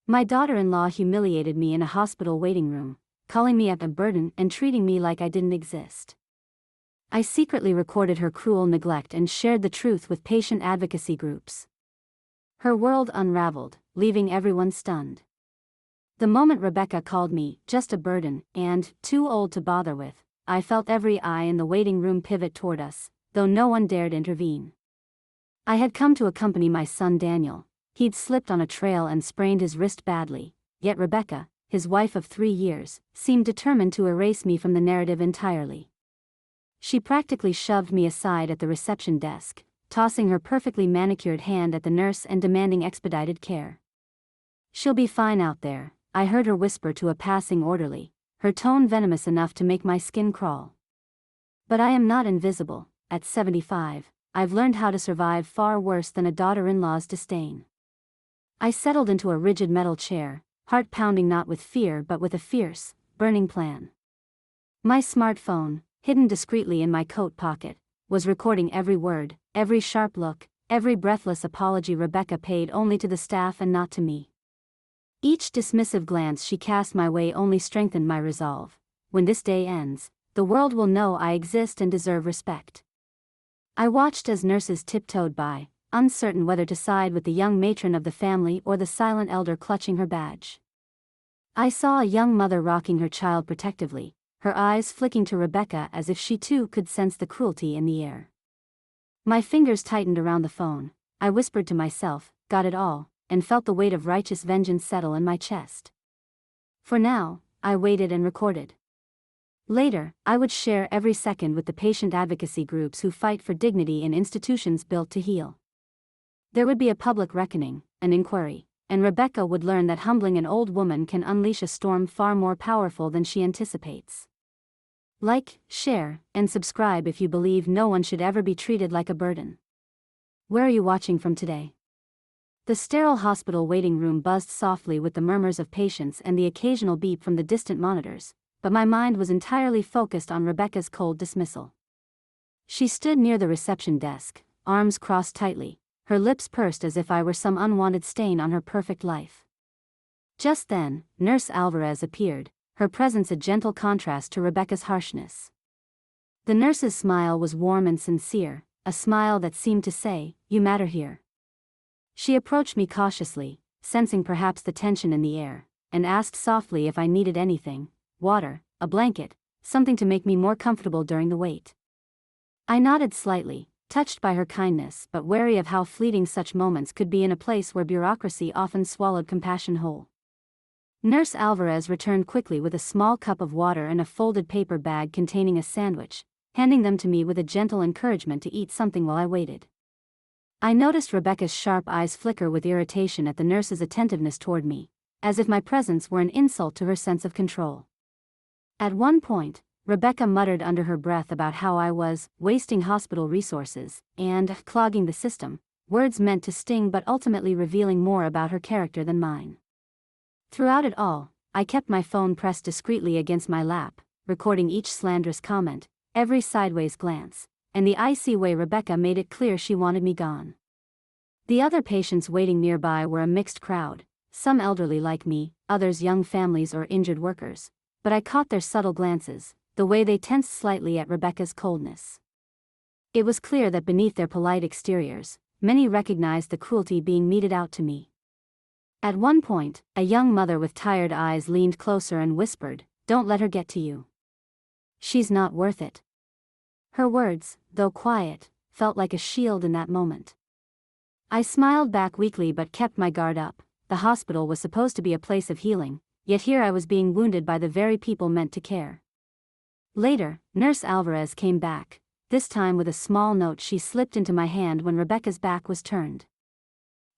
My daughter-in-law humiliated me in a hospital waiting room, calling me a burden and treating me like I didn't exist. I secretly recorded her cruel neglect and shared the truth with patient advocacy groups. Her world unraveled, leaving everyone stunned. The moment Rebecca called me just a burden and too old to bother with, I felt every eye in the waiting room pivot toward us, though no one dared intervene. I had come to accompany my son Daniel. He'd slipped on a trail and sprained his wrist badly, yet Rebecca, his wife of 3 years, seemed determined to erase me from the narrative entirely. She practically shoved me aside at the reception desk, tossing her perfectly manicured hand at the nurse and demanding expedited care. "She'll be fine out there," I heard her whisper to a passing orderly, her tone venomous enough to make my skin crawl. But I am not invisible. At 75, I've learned how to survive far worse than a daughter-in-law's disdain. I settled into a rigid metal chair, heart pounding not with fear but with a fierce, burning plan. My smartphone, hidden discreetly in my coat pocket, was recording every word, every sharp look, every breathless apology Rebecca paid only to the staff and not to me. Each dismissive glance she cast my way only strengthened my resolve. When this day ends, the world will know I exist and deserve respect. I watched as nurses tiptoed by, uncertain whether to side with the young matron of the family or the silent elder clutching her badge. I saw a young mother rocking her child protectively, her eyes flicking to Rebecca as if she too could sense the cruelty in the air. My fingers tightened around the phone. I whispered to myself, "Got it all," and felt the weight of righteous vengeance settle in my chest. For now, I waited and recorded. Later, I would share every second with the patient advocacy groups who fight for dignity in institutions built to heal. There would be a public reckoning, an inquiry, and Rebecca would learn that humbling an old woman can unleash a storm far more powerful than she anticipates. Like, share, and subscribe if you believe no one should ever be treated like a burden. Where are you watching from today? The sterile hospital waiting room buzzed softly with the murmurs of patients and the occasional beep from the distant monitors, but my mind was entirely focused on Rebecca's cold dismissal. She stood near the reception desk, arms crossed tightly, her lips pursed as if I were some unwanted stain on her perfect life. Just then, Nurse Alvarez appeared, her presence a gentle contrast to Rebecca's harshness. The nurse's smile was warm and sincere, a smile that seemed to say, "You matter here." She approached me cautiously, sensing perhaps the tension in the air, and asked softly if I needed anything: water, a blanket, something to make me more comfortable during the wait. I nodded slightly, touched by her kindness but wary of how fleeting such moments could be in a place where bureaucracy often swallowed compassion whole. Nurse Alvarez returned quickly with a small cup of water and a folded paper bag containing a sandwich, handing them to me with a gentle encouragement to eat something while I waited. I noticed Rebecca's sharp eyes flicker with irritation at the nurse's attentiveness toward me, as if my presence were an insult to her sense of control. At one point, Rebecca muttered under her breath about how I was wasting hospital resources and clogging the system, words meant to sting but ultimately revealing more about her character than mine. Throughout it all, I kept my phone pressed discreetly against my lap, recording each slanderous comment, every sideways glance, and the icy way Rebecca made it clear she wanted me gone. The other patients waiting nearby were a mixed crowd, some elderly like me, others young families or injured workers, but I caught their subtle glances, the way they tensed slightly at Rebecca's coldness. It was clear that beneath their polite exteriors, many recognized the cruelty being meted out to me. At one point, a young mother with tired eyes leaned closer and whispered, "Don't let her get to you. She's not worth it." Her words, though quiet, felt like a shield in that moment. I smiled back weakly but kept my guard up. The hospital was supposed to be a place of healing, yet here I was being wounded by the very people meant to care. Later, Nurse Alvarez came back, this time with a small note she slipped into my hand when Rebecca's back was turned.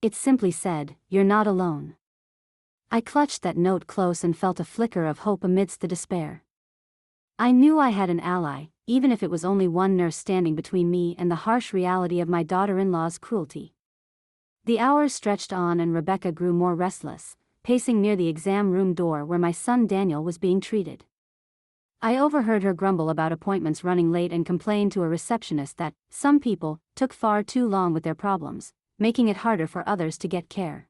It simply said, "You're not alone." I clutched that note close and felt a flicker of hope amidst the despair. I knew I had an ally, even if it was only one nurse standing between me and the harsh reality of my daughter-in-law's cruelty. The hours stretched on and Rebecca grew more restless, pacing near the exam room door where my son Daniel was being treated. I overheard her grumble about appointments running late and complained to a receptionist that some people took far too long with their problems, making it harder for others to get care.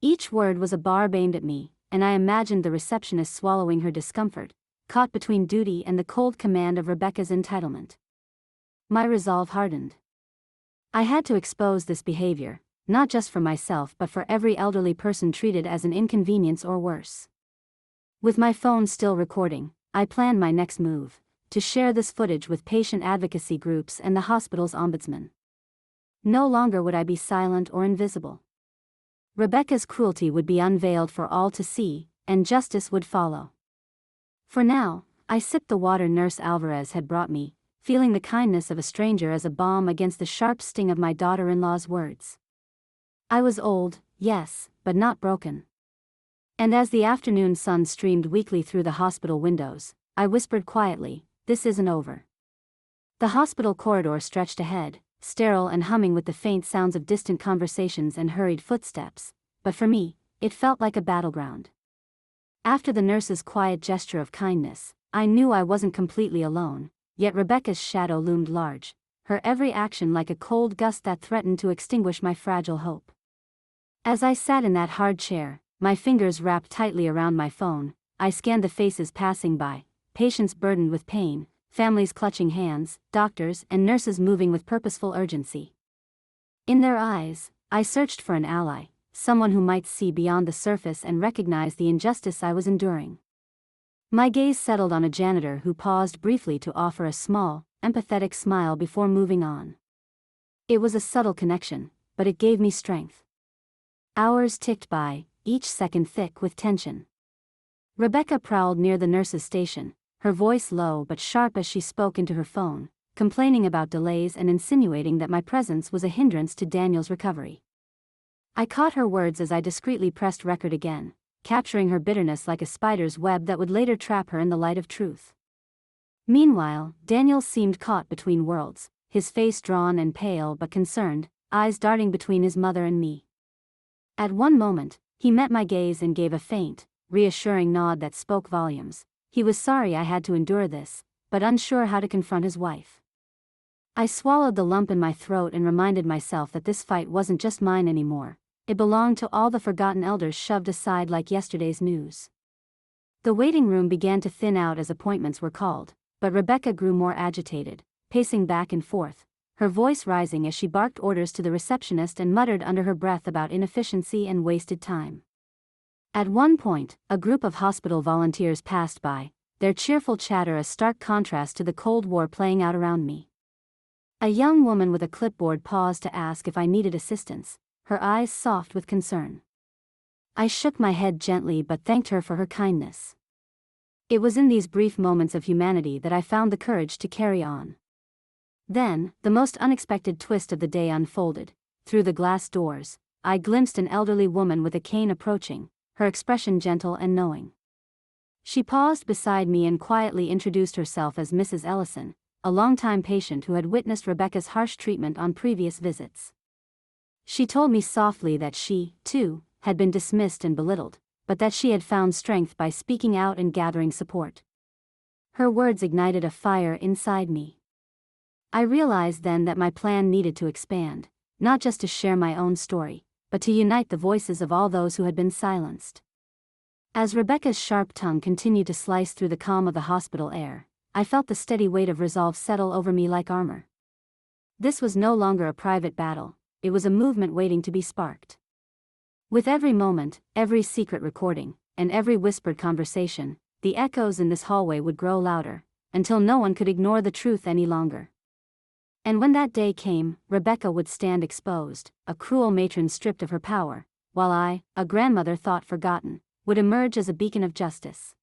Each word was a barb aimed at me, and I imagined the receptionist swallowing her discomfort, caught between duty and the cold command of Rebecca's entitlement. My resolve hardened. I had to expose this behavior, not just for myself but for every elderly person treated as an inconvenience or worse. With my phone still recording, I planned my next move: to share this footage with patient advocacy groups and the hospital's ombudsman. No longer would I be silent or invisible. Rebecca's cruelty would be unveiled for all to see, and justice would follow. For now, I sipped the water Nurse Alvarez had brought me, feeling the kindness of a stranger as a balm against the sharp sting of my daughter-in-law's words. I was old, yes, but not broken. And as the afternoon sun streamed weakly through the hospital windows, I whispered quietly, "This isn't over." The hospital corridor stretched ahead, sterile and humming with the faint sounds of distant conversations and hurried footsteps, but for me, it felt like a battleground. After the nurse's quiet gesture of kindness, I knew I wasn't completely alone, yet Rebecca's shadow loomed large, her every action like a cold gust that threatened to extinguish my fragile hope. As I sat in that hard chair, my fingers wrapped tightly around my phone, I scanned the faces passing by, patients burdened with pain, families clutching hands, doctors and nurses moving with purposeful urgency. In their eyes, I searched for an ally, someone who might see beyond the surface and recognize the injustice I was enduring. My gaze settled on a janitor who paused briefly to offer a small, empathetic smile before moving on. It was a subtle connection, but it gave me strength. Hours ticked by, each second thick with tension. Rebecca prowled near the nurse's station, her voice low but sharp as she spoke into her phone, complaining about delays and insinuating that my presence was a hindrance to Daniel's recovery. I caught her words as I discreetly pressed record again, capturing her bitterness like a spider's web that would later trap her in the light of truth. Meanwhile, Daniel seemed caught between worlds, his face drawn and pale but concerned, eyes darting between his mother and me. At one moment, he met my gaze and gave a faint, reassuring nod that spoke volumes. He was sorry I had to endure this, but unsure how to confront his wife. I swallowed the lump in my throat and reminded myself that this fight wasn't just mine anymore. It belonged to all the forgotten elders shoved aside like yesterday's news. The waiting room began to thin out as appointments were called, but Rebecca grew more agitated, pacing back and forth, her voice rising as she barked orders to the receptionist and muttered under her breath about inefficiency and wasted time. At one point, a group of hospital volunteers passed by, their cheerful chatter a stark contrast to the Cold War playing out around me. A young woman with a clipboard paused to ask if I needed assistance, her eyes soft with concern. I shook my head gently but thanked her for her kindness. It was in these brief moments of humanity that I found the courage to carry on. Then, the most unexpected twist of the day unfolded. Through the glass doors, I glimpsed an elderly woman with a cane approaching, her expression gentle and knowing. She paused beside me and quietly introduced herself as Mrs. Ellison, a longtime patient who had witnessed Rebecca's harsh treatment on previous visits. She told me softly that she, too, had been dismissed and belittled, but that she had found strength by speaking out and gathering support. Her words ignited a fire inside me. I realized then that my plan needed to expand, not just to share my own story, but to unite the voices of all those who had been silenced. As Rebecca's sharp tongue continued to slice through the calm of the hospital air, I felt the steady weight of resolve settle over me like armor. This was no longer a private battle, it was a movement waiting to be sparked. With every moment, every secret recording, and every whispered conversation, the echoes in this hallway would grow louder, until no one could ignore the truth any longer. And when that day came, Rebecca would stand exposed, a cruel matron stripped of her power, while I, a grandmother thought forgotten, would emerge as a beacon of justice.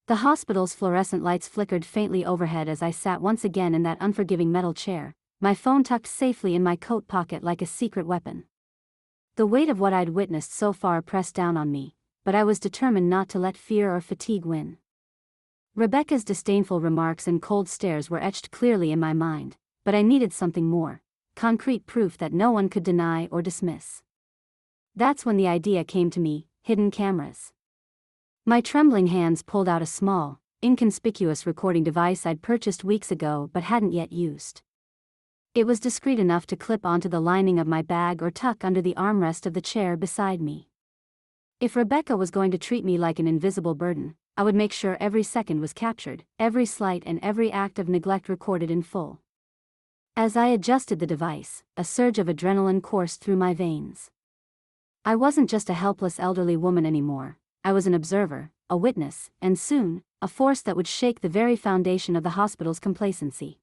The hospital's fluorescent lights flickered faintly overhead as I sat once again in that unforgiving metal chair, my phone tucked safely in my coat pocket like a secret weapon. The weight of what I'd witnessed so far pressed down on me, but I was determined not to let fear or fatigue win. Rebecca's disdainful remarks and cold stares were etched clearly in my mind, but I needed something more, concrete proof that no one could deny or dismiss. That's when the idea came to me: hidden cameras. My trembling hands pulled out a small, inconspicuous recording device I'd purchased weeks ago but hadn't yet used. It was discreet enough to clip onto the lining of my bag or tuck under the armrest of the chair beside me. If Rebecca was going to treat me like an invisible burden, I would make sure every second was captured, every slight and every act of neglect recorded in full. As I adjusted the device, a surge of adrenaline coursed through my veins. I wasn't just a helpless elderly woman anymore, I was an observer, a witness, and soon, a force that would shake the very foundation of the hospital's complacency.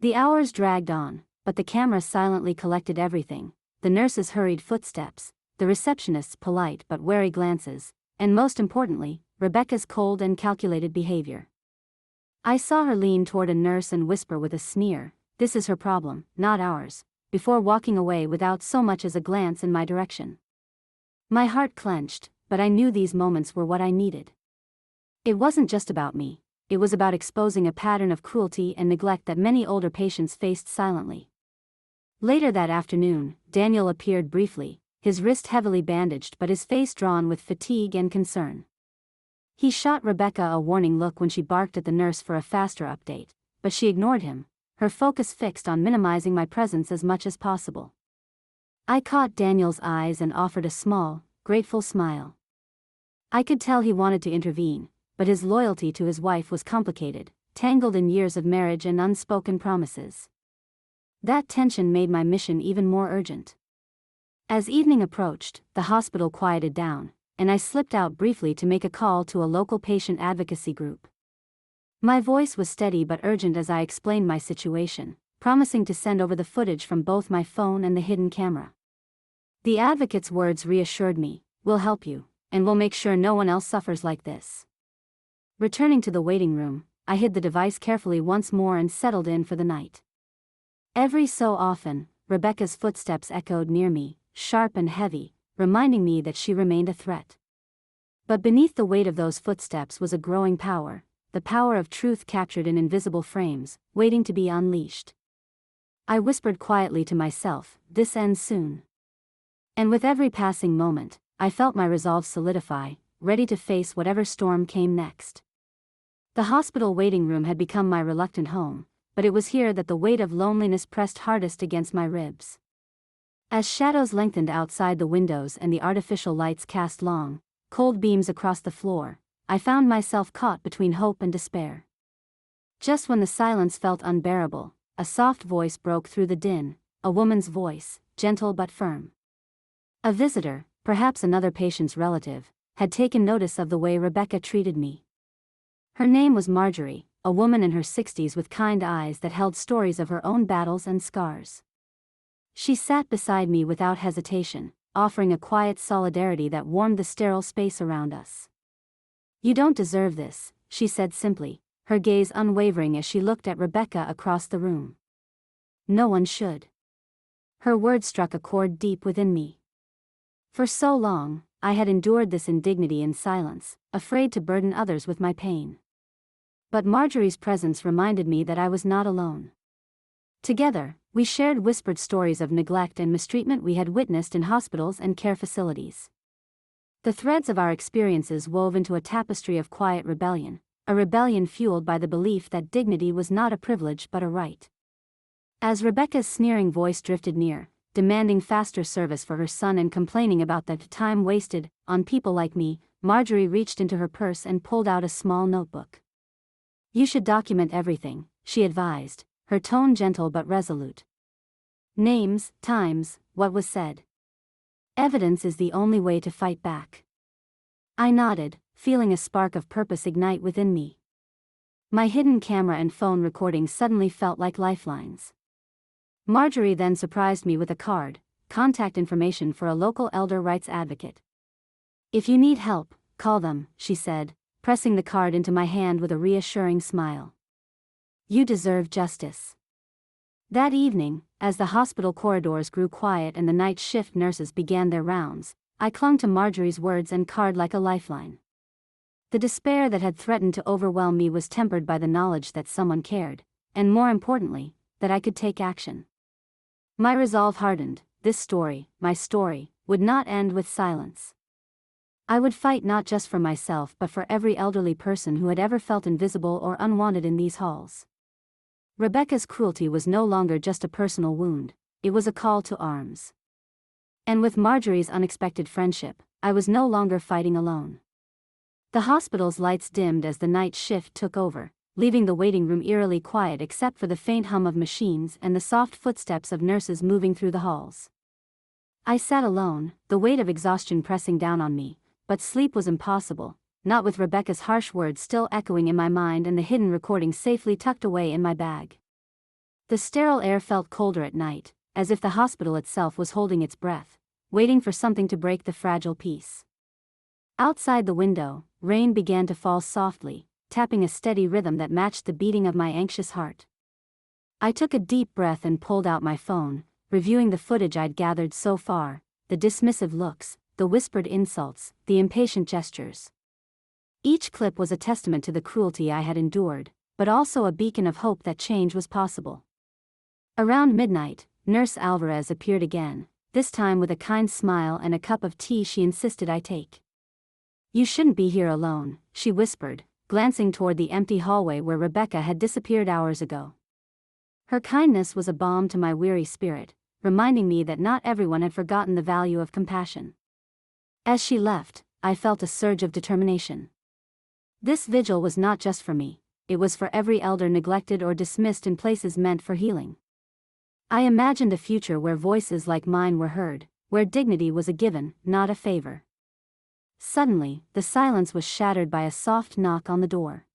The hours dragged on, but the camera silently collected everything: the nurses' hurried footsteps, the receptionist's polite but wary glances, and most importantly, Rebecca's cold and calculated behavior. I saw her lean toward a nurse and whisper with a sneer, "This is her problem, not ours," before walking away without so much as a glance in my direction. My heart clenched, but I knew these moments were what I needed. It wasn't just about me, it was about exposing a pattern of cruelty and neglect that many older patients faced silently. Later that afternoon, Daniel appeared briefly, his wrist heavily bandaged but his face drawn with fatigue and concern. He shot Rebecca a warning look when she barked at the nurse for a faster update, but she ignored him, her focus fixed on minimizing my presence as much as possible. I caught Daniel's eyes and offered a small, grateful smile. I could tell he wanted to intervene, but his loyalty to his wife was complicated, tangled in years of marriage and unspoken promises. That tension made my mission even more urgent. As evening approached, the hospital quieted down, and I slipped out briefly to make a call to a local patient advocacy group. My voice was steady but urgent as I explained my situation, promising to send over the footage from both my phone and the hidden camera. The advocate's words reassured me, "We'll help you, and we'll make sure no one else suffers like this." Returning to the waiting room, I hid the device carefully once more and settled in for the night. Every so often, Rebecca's footsteps echoed near me, sharp and heavy, reminding me that she remained a threat. But beneath the weight of those footsteps was a growing power, the power of truth captured in invisible frames, waiting to be unleashed. I whispered quietly to myself, "This ends soon." And with every passing moment, I felt my resolve solidify, ready to face whatever storm came next. The hospital waiting room had become my reluctant home, but it was here that the weight of loneliness pressed hardest against my ribs. As shadows lengthened outside the windows and the artificial lights cast long, cold beams across the floor, I found myself caught between hope and despair. Just when the silence felt unbearable, a soft voice broke through the din, a woman's voice, gentle but firm. A visitor, perhaps another patient's relative, had taken notice of the way Rebecca treated me. Her name was Marjorie, a woman in her 60s with kind eyes that held stories of her own battles and scars. She sat beside me without hesitation, offering a quiet solidarity that warmed the sterile space around us. "You don't deserve this," she said simply, her gaze unwavering as she looked at Rebecca across the room. "No one should." Her words struck a chord deep within me. For so long, I had endured this indignity in silence, afraid to burden others with my pain. But Marjorie's presence reminded me that I was not alone. Together, we shared whispered stories of neglect and mistreatment we had witnessed in hospitals and care facilities. The threads of our experiences wove into a tapestry of quiet rebellion, a rebellion fueled by the belief that dignity was not a privilege but a right. As Rebecca's sneering voice drifted near, demanding faster service for her son and complaining about the time wasted on people like me, Marjorie reached into her purse and pulled out a small notebook. "You should document everything," she advised, her tone gentle but resolute. "Names, times, what was said. Evidence is the only way to fight back." I nodded, feeling a spark of purpose ignite within me. My hidden camera and phone recordings suddenly felt like lifelines. Marjorie then surprised me with a card, contact information for a local elder rights advocate. "If you need help, call them," she said, pressing the card into my hand with a reassuring smile. "You deserve justice." That evening, as the hospital corridors grew quiet and the night shift nurses began their rounds, I clung to Marjorie's words and card like a lifeline. The despair that had threatened to overwhelm me was tempered by the knowledge that someone cared, and more importantly, that I could take action. My resolve hardened: this story, my story, would not end with silence. I would fight not just for myself but for every elderly person who had ever felt invisible or unwanted in these halls. Rebecca's cruelty was no longer just a personal wound, it was a call to arms. And with Marjorie's unexpected friendship, I was no longer fighting alone. The hospital's lights dimmed as the night shift took over, leaving the waiting room eerily quiet except for the faint hum of machines and the soft footsteps of nurses moving through the halls. I sat alone, the weight of exhaustion pressing down on me, but sleep was impossible, not with Rebecca's harsh words still echoing in my mind and the hidden recording safely tucked away in my bag. The sterile air felt colder at night, as if the hospital itself was holding its breath, waiting for something to break the fragile peace. Outside the window, rain began to fall softly, tapping a steady rhythm that matched the beating of my anxious heart. I took a deep breath and pulled out my phone, reviewing the footage I'd gathered so far, the dismissive looks, the whispered insults, the impatient gestures. Each clip was a testament to the cruelty I had endured, but also a beacon of hope that change was possible. Around midnight, Nurse Alvarez appeared again, this time with a kind smile and a cup of tea she insisted I take. "You shouldn't be here alone," she whispered, glancing toward the empty hallway where Rebecca had disappeared hours ago. Her kindness was a balm to my weary spirit, reminding me that not everyone had forgotten the value of compassion. As she left, I felt a surge of determination. This vigil was not just for me, it was for every elder neglected or dismissed in places meant for healing. I imagined a future where voices like mine were heard, where dignity was a given, not a favor. Suddenly, the silence was shattered by a soft knock on the door.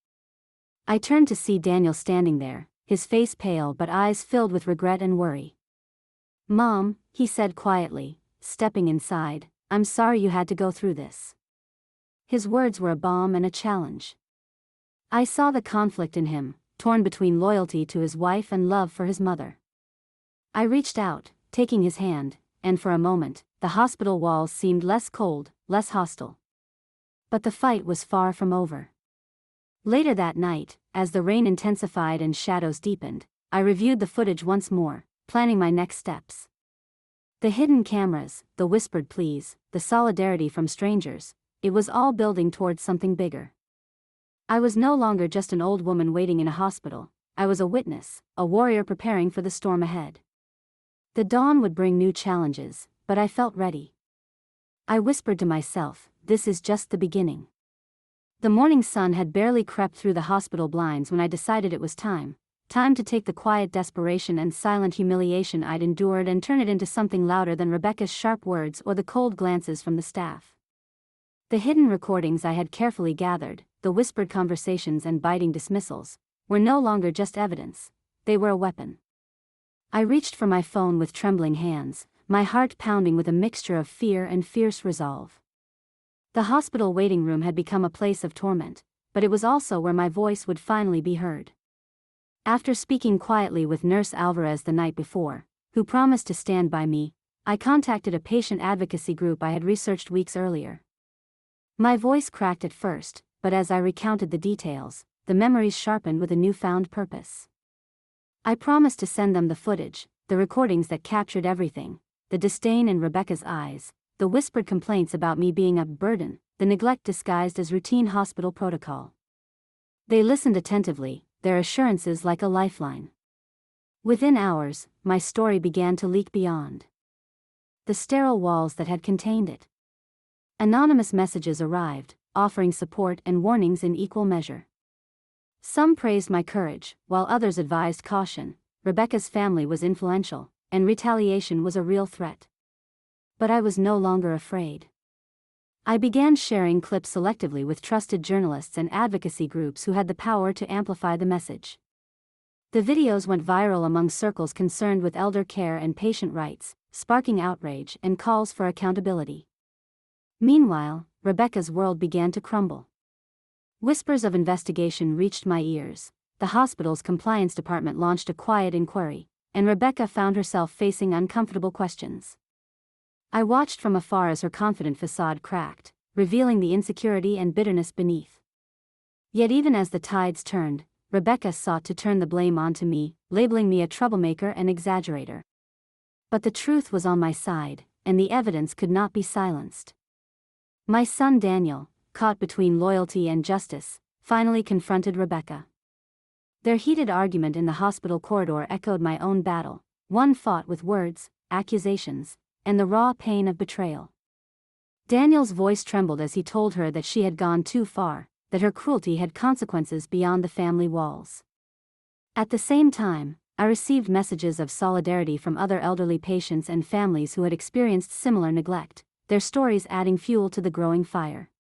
I turned to see Daniel standing there, his face pale but eyes filled with regret and worry. "Mom," he said quietly, stepping inside, "I'm sorry you had to go through this." His words were a balm and a challenge. I saw the conflict in him, torn between loyalty to his wife and love for his mother. I reached out, taking his hand, and for a moment, the hospital walls seemed less cold, less hostile. But the fight was far from over. Later that night, as the rain intensified and shadows deepened, I reviewed the footage once more, planning my next steps. The hidden cameras, the whispered pleas, the solidarity from strangers, it was all building towards something bigger. I was no longer just an old woman waiting in a hospital, I was a witness, a warrior preparing for the storm ahead. The dawn would bring new challenges, but I felt ready. I whispered to myself, this is just the beginning. The morning sun had barely crept through the hospital blinds when I decided it was time to take the quiet desperation and silent humiliation I'd endured and turn it into something louder than Rebecca's sharp words or the cold glances from the staff. The hidden recordings I had carefully gathered, the whispered conversations and biting dismissals, were no longer just evidence, they were a weapon. I reached for my phone with trembling hands, my heart pounding with a mixture of fear and fierce resolve. The hospital waiting room had become a place of torment, but it was also where my voice would finally be heard. After speaking quietly with Nurse Alvarez the night before, who promised to stand by me, I contacted a patient advocacy group I had researched weeks earlier. My voice cracked at first, but as I recounted the details, the memories sharpened with a newfound purpose. I promised to send them the footage, the recordings that captured everything, the disdain in Rebecca's eyes, the whispered complaints about me being a burden, the neglect disguised as routine hospital protocol. They listened attentively, their assurances like a lifeline. Within hours, my story began to leak beyond the sterile walls that had contained it. Anonymous messages arrived, offering support and warnings in equal measure. Some praised my courage, while others advised caution. Rebecca's family was influential, and retaliation was a real threat. But I was no longer afraid. I began sharing clips selectively with trusted journalists and advocacy groups who had the power to amplify the message. The videos went viral among circles concerned with elder care and patient rights, sparking outrage and calls for accountability. Meanwhile, Rebecca's world began to crumble. Whispers of investigation reached my ears. The hospital's compliance department launched a quiet inquiry, and Rebecca found herself facing uncomfortable questions. I watched from afar as her confident facade cracked, revealing the insecurity and bitterness beneath. Yet even as the tides turned, Rebecca sought to turn the blame onto me, labeling me a troublemaker and exaggerator. But the truth was on my side, and the evidence could not be silenced. My son Daniel, caught between loyalty and justice, finally confronted Rebecca. Their heated argument in the hospital corridor echoed my own battle, one fought with words, accusations, and the raw pain of betrayal. Daniel's voice trembled as he told her that she had gone too far, that her cruelty had consequences beyond the family walls. At the same time, I received messages of solidarity from other elderly patients and families who had experienced similar neglect, their stories adding fuel to the growing fire.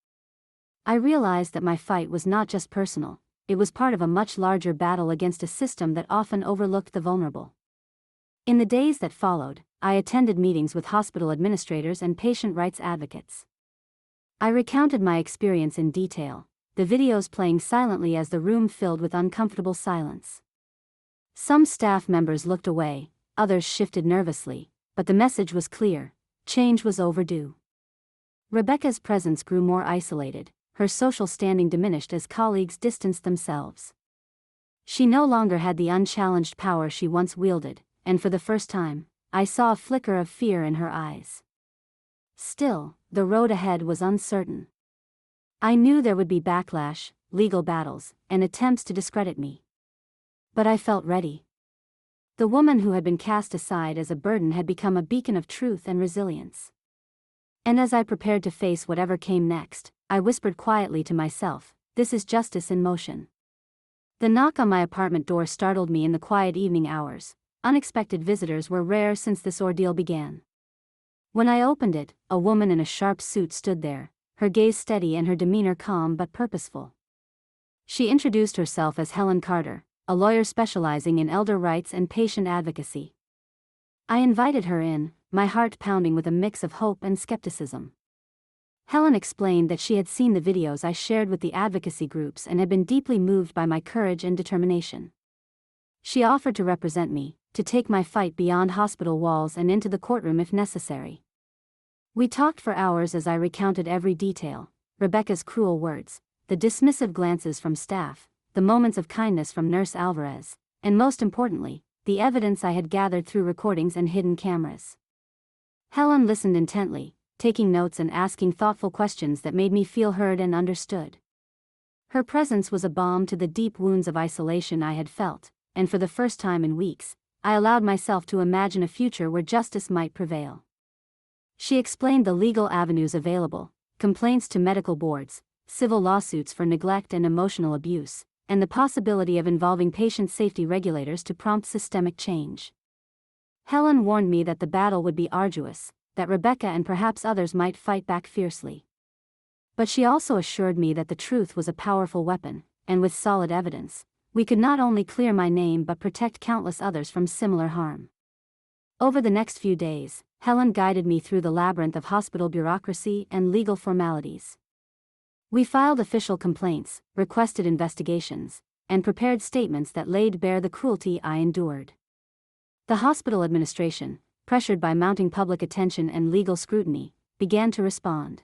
I realized that my fight was not just personal, it was part of a much larger battle against a system that often overlooked the vulnerable. In the days that followed, I attended meetings with hospital administrators and patient rights advocates. I recounted my experience in detail, the videos playing silently as the room filled with uncomfortable silence. Some staff members looked away, others shifted nervously, but the message was clear: change was overdue. Rebecca's presence grew more isolated, her social standing diminished as colleagues distanced themselves. She no longer had the unchallenged power she once wielded, and for the first time, I saw a flicker of fear in her eyes. Still, the road ahead was uncertain. I knew there would be backlash, legal battles, and attempts to discredit me. But I felt ready. The woman who had been cast aside as a burden had become a beacon of truth and resilience. And as I prepared to face whatever came next, I whispered quietly to myself, "This is justice in motion." The knock on my apartment door startled me in the quiet evening hours. Unexpected visitors were rare since this ordeal began. When I opened it, a woman in a sharp suit stood there, her gaze steady and her demeanor calm but purposeful. She introduced herself as Helen Carter, a lawyer specializing in elder rights and patient advocacy. I invited her in, my heart pounding with a mix of hope and skepticism. Helen explained that she had seen the videos I shared with the advocacy groups and had been deeply moved by my courage and determination. She offered to represent me, to take my fight beyond hospital walls and into the courtroom if necessary. We talked for hours as I recounted every detail: Rebecca's cruel words, the dismissive glances from staff, the moments of kindness from Nurse Alvarez, and most importantly, the evidence I had gathered through recordings and hidden cameras. Helen listened intently, taking notes and asking thoughtful questions that made me feel heard and understood. Her presence was a balm to the deep wounds of isolation I had felt, and for the first time in weeks, I allowed myself to imagine a future where justice might prevail. She explained the legal avenues available: complaints to medical boards, civil lawsuits for neglect and emotional abuse, and the possibility of involving patient safety regulators to prompt systemic change. Helen warned me that the battle would be arduous, that Rebecca and perhaps others might fight back fiercely. But she also assured me that the truth was a powerful weapon, and with solid evidence, we could not only clear my name but protect countless others from similar harm. Over the next few days, Helen guided me through the labyrinth of hospital bureaucracy and legal formalities. We filed official complaints, requested investigations, and prepared statements that laid bare the cruelty I endured. The hospital administration, pressured by mounting public attention and legal scrutiny, began to respond.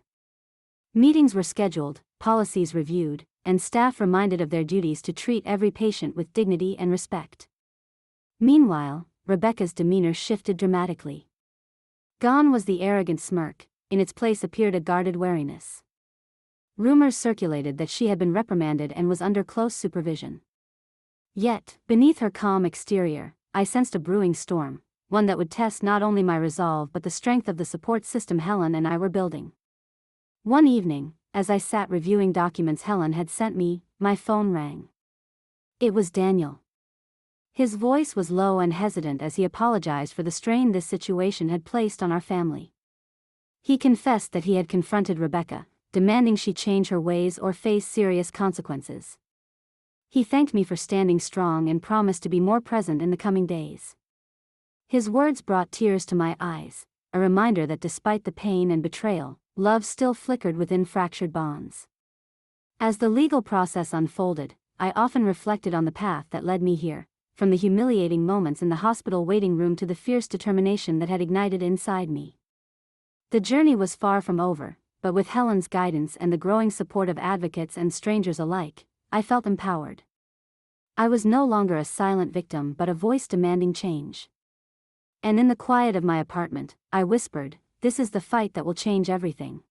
Meetings were scheduled, policies reviewed, and staff reminded of their duties to treat every patient with dignity and respect. Meanwhile, Rebecca's demeanor shifted dramatically. Gone was the arrogant smirk, in its place appeared a guarded wariness. Rumors circulated that she had been reprimanded and was under close supervision. Yet, beneath her calm exterior, I sensed a brewing storm, one that would test not only my resolve but the strength of the support system Helen and I were building. One evening, as I sat reviewing documents Helen had sent me, my phone rang. It was Daniel. His voice was low and hesitant as he apologized for the strain this situation had placed on our family. He confessed that he had confronted Rebecca, demanding she change her ways or face serious consequences. He thanked me for standing strong and promised to be more present in the coming days. His words brought tears to my eyes, a reminder that despite the pain and betrayal, love still flickered within fractured bonds. As the legal process unfolded, I often reflected on the path that led me here, from the humiliating moments in the hospital waiting room to the fierce determination that had ignited inside me. The journey was far from over, but with Helen's guidance and the growing support of advocates and strangers alike, I felt empowered. I was no longer a silent victim but a voice demanding change. And in the quiet of my apartment, I whispered, "This is the fight that will change everything."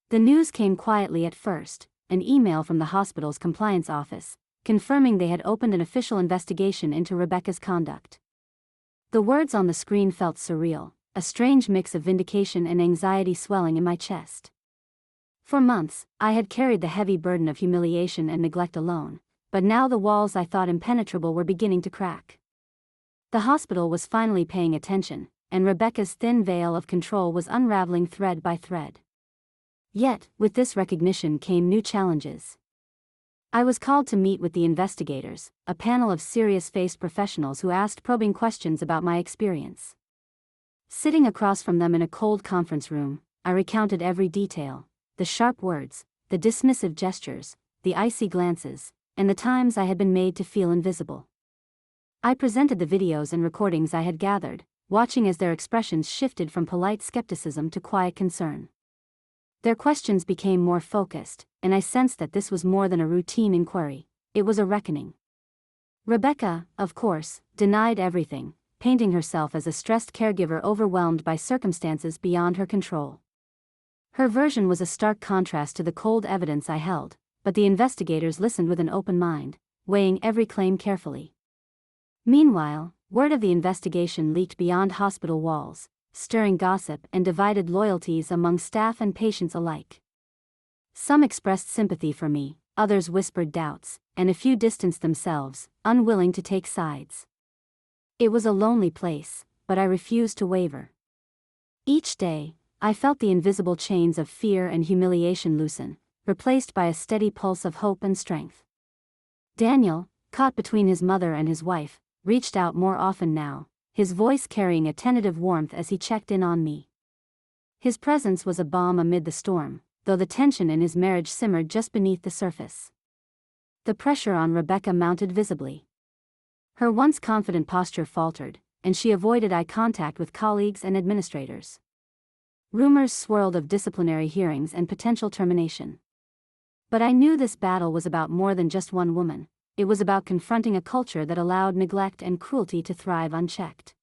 The news came quietly at first, an email from the hospital's compliance office, confirming they had opened an official investigation into Rebecca's conduct. The words on the screen felt surreal, a strange mix of vindication and anxiety swelling in my chest. For months, I had carried the heavy burden of humiliation and neglect alone, but now the walls I thought impenetrable were beginning to crack. The hospital was finally paying attention, and Rebecca's thin veil of control was unraveling thread by thread. Yet, with this recognition came new challenges. I was called to meet with the investigators, a panel of serious-faced professionals who asked probing questions about my experience. Sitting across from them in a cold conference room, I recounted every detail, the sharp words, the dismissive gestures, the icy glances, and the times I had been made to feel invisible. I presented the videos and recordings I had gathered, watching as their expressions shifted from polite skepticism to quiet concern. Their questions became more focused, and I sensed that this was more than a routine inquiry, it was a reckoning. Rebecca, of course, denied everything, painting herself as a stressed caregiver overwhelmed by circumstances beyond her control. Her version was a stark contrast to the cold evidence I held, but the investigators listened with an open mind, weighing every claim carefully. Meanwhile, word of the investigation leaked beyond hospital walls, stirring gossip and divided loyalties among staff and patients alike. Some expressed sympathy for me, others whispered doubts, and a few distanced themselves, unwilling to take sides. It was a lonely place, but I refused to waver. Each day, I felt the invisible chains of fear and humiliation loosen, replaced by a steady pulse of hope and strength. Daniel, caught between his mother and his wife, reached out more often now, his voice carrying a tentative warmth as he checked in on me. His presence was a balm amid the storm, though the tension in his marriage simmered just beneath the surface. The pressure on Rebecca mounted visibly. Her once confident posture faltered, and she avoided eye contact with colleagues and administrators. Rumors swirled of disciplinary hearings and potential termination. But I knew this battle was about more than just one woman. It was about confronting a culture that allowed neglect and cruelty to thrive unchecked.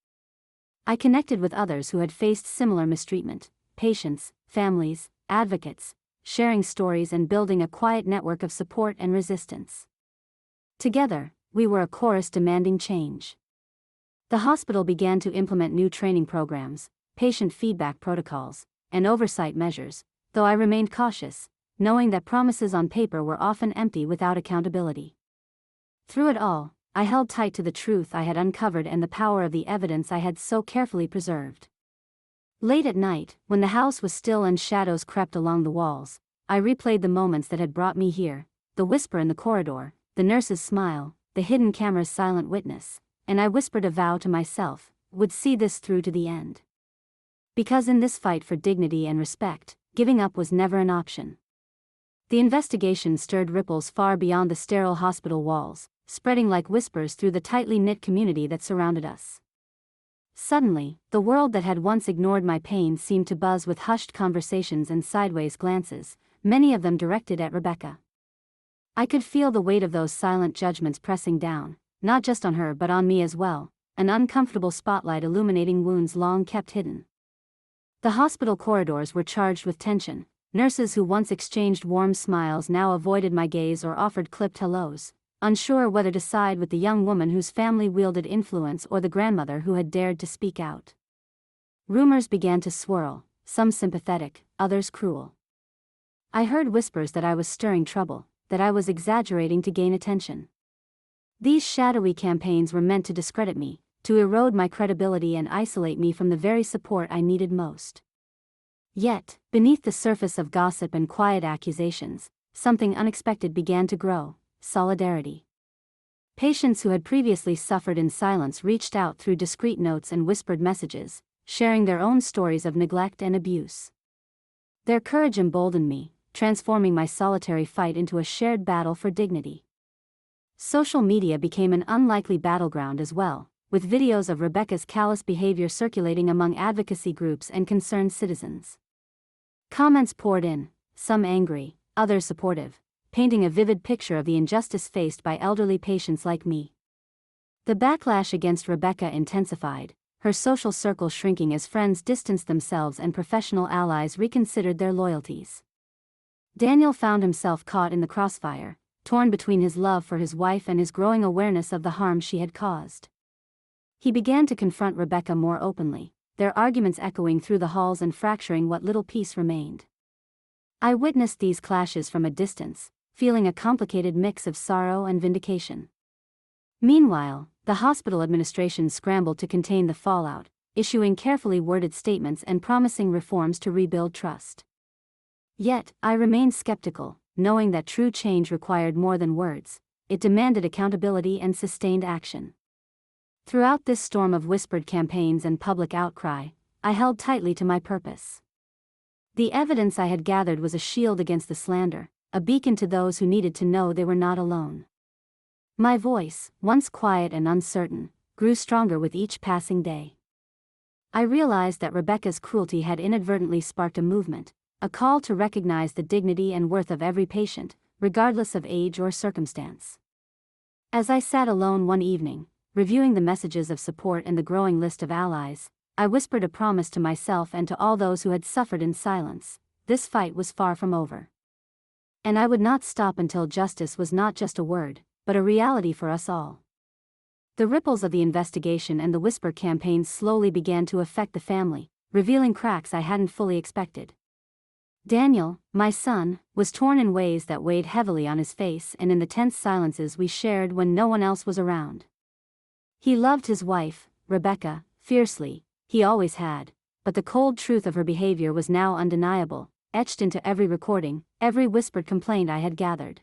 I connected with others who had faced similar mistreatment, patients, families, advocates, sharing stories and building a quiet network of support and resistance. Together, we were a chorus demanding change. The hospital began to implement new training programs, patient feedback protocols, and oversight measures, though I remained cautious, knowing that promises on paper were often empty without accountability. Through it all, I held tight to the truth I had uncovered and the power of the evidence I had so carefully preserved. Late at night, when the house was still and shadows crept along the walls, I replayed the moments that had brought me here, the whisper in the corridor, the nurse's smile, the hidden camera's silent witness, and I whispered a vow to myself, would see this through to the end. Because in this fight for dignity and respect, giving up was never an option. The investigation stirred ripples far beyond the sterile hospital walls, spreading like whispers through the tightly knit community that surrounded us. Suddenly, the world that had once ignored my pain seemed to buzz with hushed conversations and sideways glances, many of them directed at Rebecca. I could feel the weight of those silent judgments pressing down, not just on her but on me as well, an uncomfortable spotlight illuminating wounds long kept hidden. The hospital corridors were charged with tension. Nurses who once exchanged warm smiles now avoided my gaze or offered clipped hellos, unsure whether to side with the young woman whose family wielded influence or the grandmother who had dared to speak out. Rumors began to swirl, some sympathetic, others cruel. I heard whispers that I was stirring trouble, that I was exaggerating to gain attention. These shadowy campaigns were meant to discredit me, to erode my credibility and isolate me from the very support I needed most. Yet, beneath the surface of gossip and quiet accusations, something unexpected began to grow: solidarity. Patients who had previously suffered in silence reached out through discreet notes and whispered messages, sharing their own stories of neglect and abuse. Their courage emboldened me, transforming my solitary fight into a shared battle for dignity. Social media became an unlikely battleground as well, with videos of Rebecca's callous behavior circulating among advocacy groups and concerned citizens. Comments poured in, some angry, others supportive, painting a vivid picture of the injustice faced by elderly patients like me. The backlash against Rebecca intensified, her social circle shrinking as friends distanced themselves and professional allies reconsidered their loyalties. Daniel found himself caught in the crossfire, torn between his love for his wife and his growing awareness of the harm she had caused. He began to confront Rebecca more openly, their arguments echoing through the halls and fracturing what little peace remained. I witnessed these clashes from a distance, feeling a complicated mix of sorrow and vindication. Meanwhile, the hospital administration scrambled to contain the fallout, issuing carefully worded statements and promising reforms to rebuild trust. Yet, I remained skeptical, knowing that true change required more than words. It demanded accountability and sustained action. Throughout this storm of whispered campaigns and public outcry, I held tightly to my purpose. The evidence I had gathered was a shield against the slander, a beacon to those who needed to know they were not alone. My voice, once quiet and uncertain, grew stronger with each passing day. I realized that Rebecca's cruelty had inadvertently sparked a movement, a call to recognize the dignity and worth of every patient, regardless of age or circumstance. As I sat alone one evening, reviewing the messages of support and the growing list of allies, I whispered a promise to myself and to all those who had suffered in silence: this fight was far from over. And I would not stop until justice was not just a word, but a reality for us all. The ripples of the investigation and the whisper campaigns slowly began to affect the family, revealing cracks I hadn't fully expected. Daniel, my son, was torn in ways that weighed heavily on his face and in the tense silences we shared when no one else was around. He loved his wife, Rebecca, fiercely, he always had, but the cold truth of her behavior was now undeniable, etched into every recording, every whispered complaint I had gathered.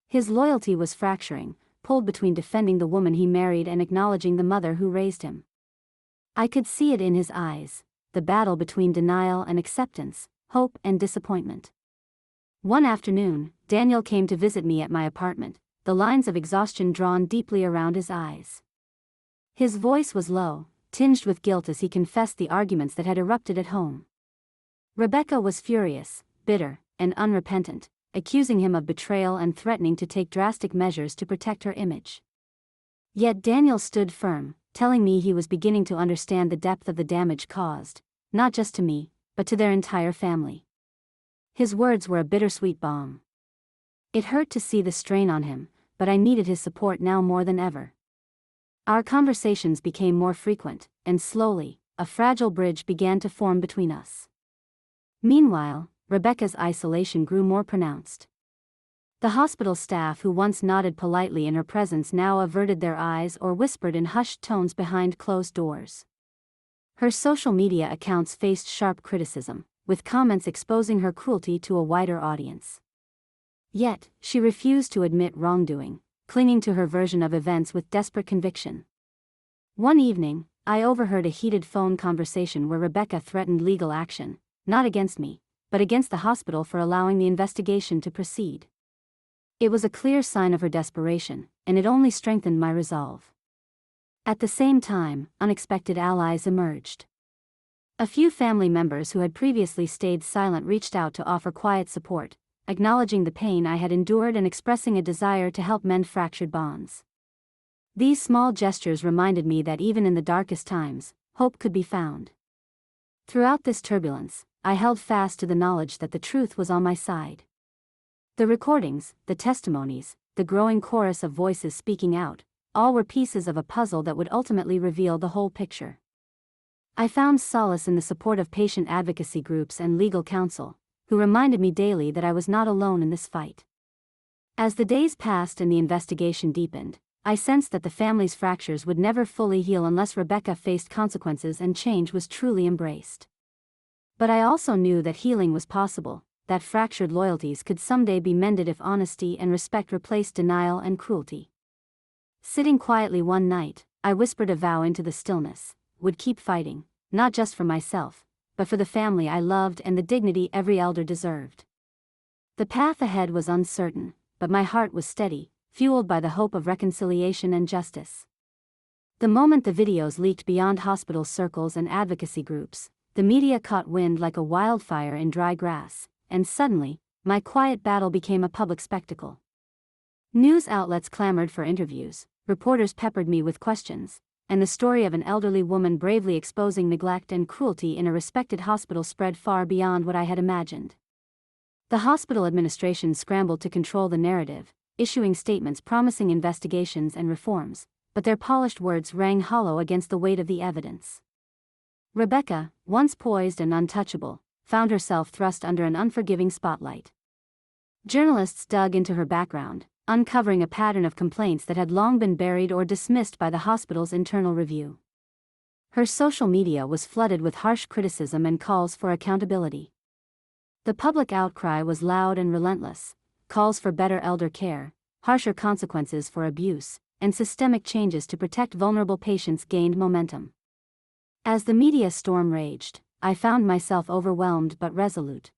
His loyalty was fracturing, pulled between defending the woman he married and acknowledging the mother who raised him. I could see it in his eyes, the battle between denial and acceptance, hope and disappointment. One afternoon, Daniel came to visit me at my apartment, the lines of exhaustion drawn deeply around his eyes. His voice was low, tinged with guilt as he confessed the arguments that had erupted at home. Rebecca was furious, bitter, and unrepentant, accusing him of betrayal and threatening to take drastic measures to protect her image. Yet Daniel stood firm, telling me he was beginning to understand the depth of the damage caused, not just to me, but to their entire family. His words were a bittersweet balm. It hurt to see the strain on him, but I needed his support now more than ever. Our conversations became more frequent, and slowly, a fragile bridge began to form between us. Meanwhile, Rebecca's isolation grew more pronounced. The hospital staff who once nodded politely in her presence now averted their eyes or whispered in hushed tones behind closed doors. Her social media accounts faced sharp criticism, with comments exposing her cruelty to a wider audience. Yet, she refused to admit wrongdoing, clinging to her version of events with desperate conviction. One evening, I overheard a heated phone conversation where Rebecca threatened legal action, not against me, but against the hospital for allowing the investigation to proceed. It was a clear sign of her desperation, and it only strengthened my resolve. At the same time, unexpected allies emerged. A few family members who had previously stayed silent reached out to offer quiet support, acknowledging the pain I had endured and expressing a desire to help mend fractured bonds. These small gestures reminded me that even in the darkest times, hope could be found. Throughout this turbulence, I held fast to the knowledge that the truth was on my side. The recordings, the testimonies, the growing chorus of voices speaking out, all were pieces of a puzzle that would ultimately reveal the whole picture. I found solace in the support of patient advocacy groups and legal counsel, who reminded me daily that I was not alone in this fight. As the days passed and the investigation deepened, I sensed that the family's fractures would never fully heal unless Rebecca faced consequences and change was truly embraced. But I also knew that healing was possible, that fractured loyalties could someday be mended if honesty and respect replaced denial and cruelty. Sitting quietly one night, I whispered a vow into the stillness: would keep fighting, not just for myself, but for the family I loved and the dignity every elder deserved. The path ahead was uncertain, but my heart was steady, fueled by the hope of reconciliation and justice. The moment the videos leaked beyond hospital circles and advocacy groups, the media caught wind like a wildfire in dry grass, and suddenly, my quiet battle became a public spectacle. News outlets clamored for interviews, reporters peppered me with questions, and the story of an elderly woman bravely exposing neglect and cruelty in a respected hospital spread far beyond what I had imagined. The hospital administration scrambled to control the narrative, issuing statements promising investigations and reforms, but their polished words rang hollow against the weight of the evidence. Rebecca, once poised and untouchable, found herself thrust under an unforgiving spotlight. Journalists dug into her background, uncovering a pattern of complaints that had long been buried or dismissed by the hospital's internal review. Her social media was flooded with harsh criticism and calls for accountability. The public outcry was loud and relentless: calls for better elder care, harsher consequences for abuse, and systemic changes to protect vulnerable patients gained momentum. As the media storm raged, I found myself overwhelmed but resolute.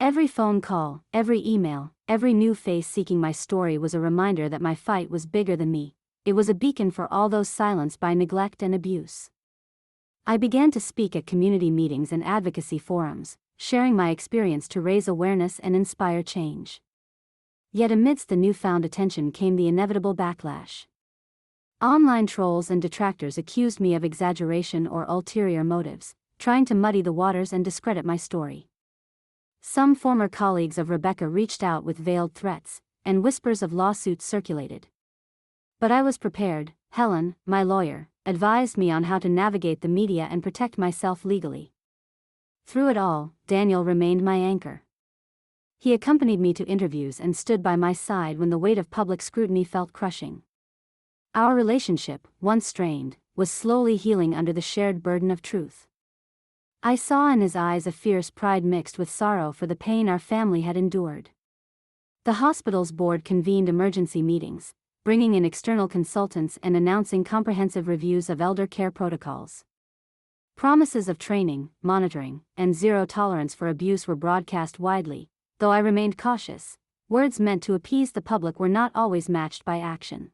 Every phone call, every email, every new face seeking my story was a reminder that my fight was bigger than me. It was a beacon for all those silenced by neglect and abuse. I began to speak at community meetings and advocacy forums, sharing my experience to raise awareness and inspire change. Yet amidst the newfound attention came the inevitable backlash. Online trolls and detractors accused me of exaggeration or ulterior motives, trying to muddy the waters and discredit my story. Some former colleagues of Rebecca reached out with veiled threats, and whispers of lawsuits circulated. But I was prepared. Helen, my lawyer, advised me on how to navigate the media and protect myself legally. Through it all, Daniel remained my anchor. He accompanied me to interviews and stood by my side when the weight of public scrutiny felt crushing. Our relationship, once strained, was slowly healing under the shared burden of truth. I saw in his eyes a fierce pride mixed with sorrow for the pain our family had endured. The hospital's board convened emergency meetings, bringing in external consultants and announcing comprehensive reviews of elder care protocols. Promises of training, monitoring, and zero tolerance for abuse were broadcast widely. Though I remained cautious, words meant to appease the public were not always matched by action.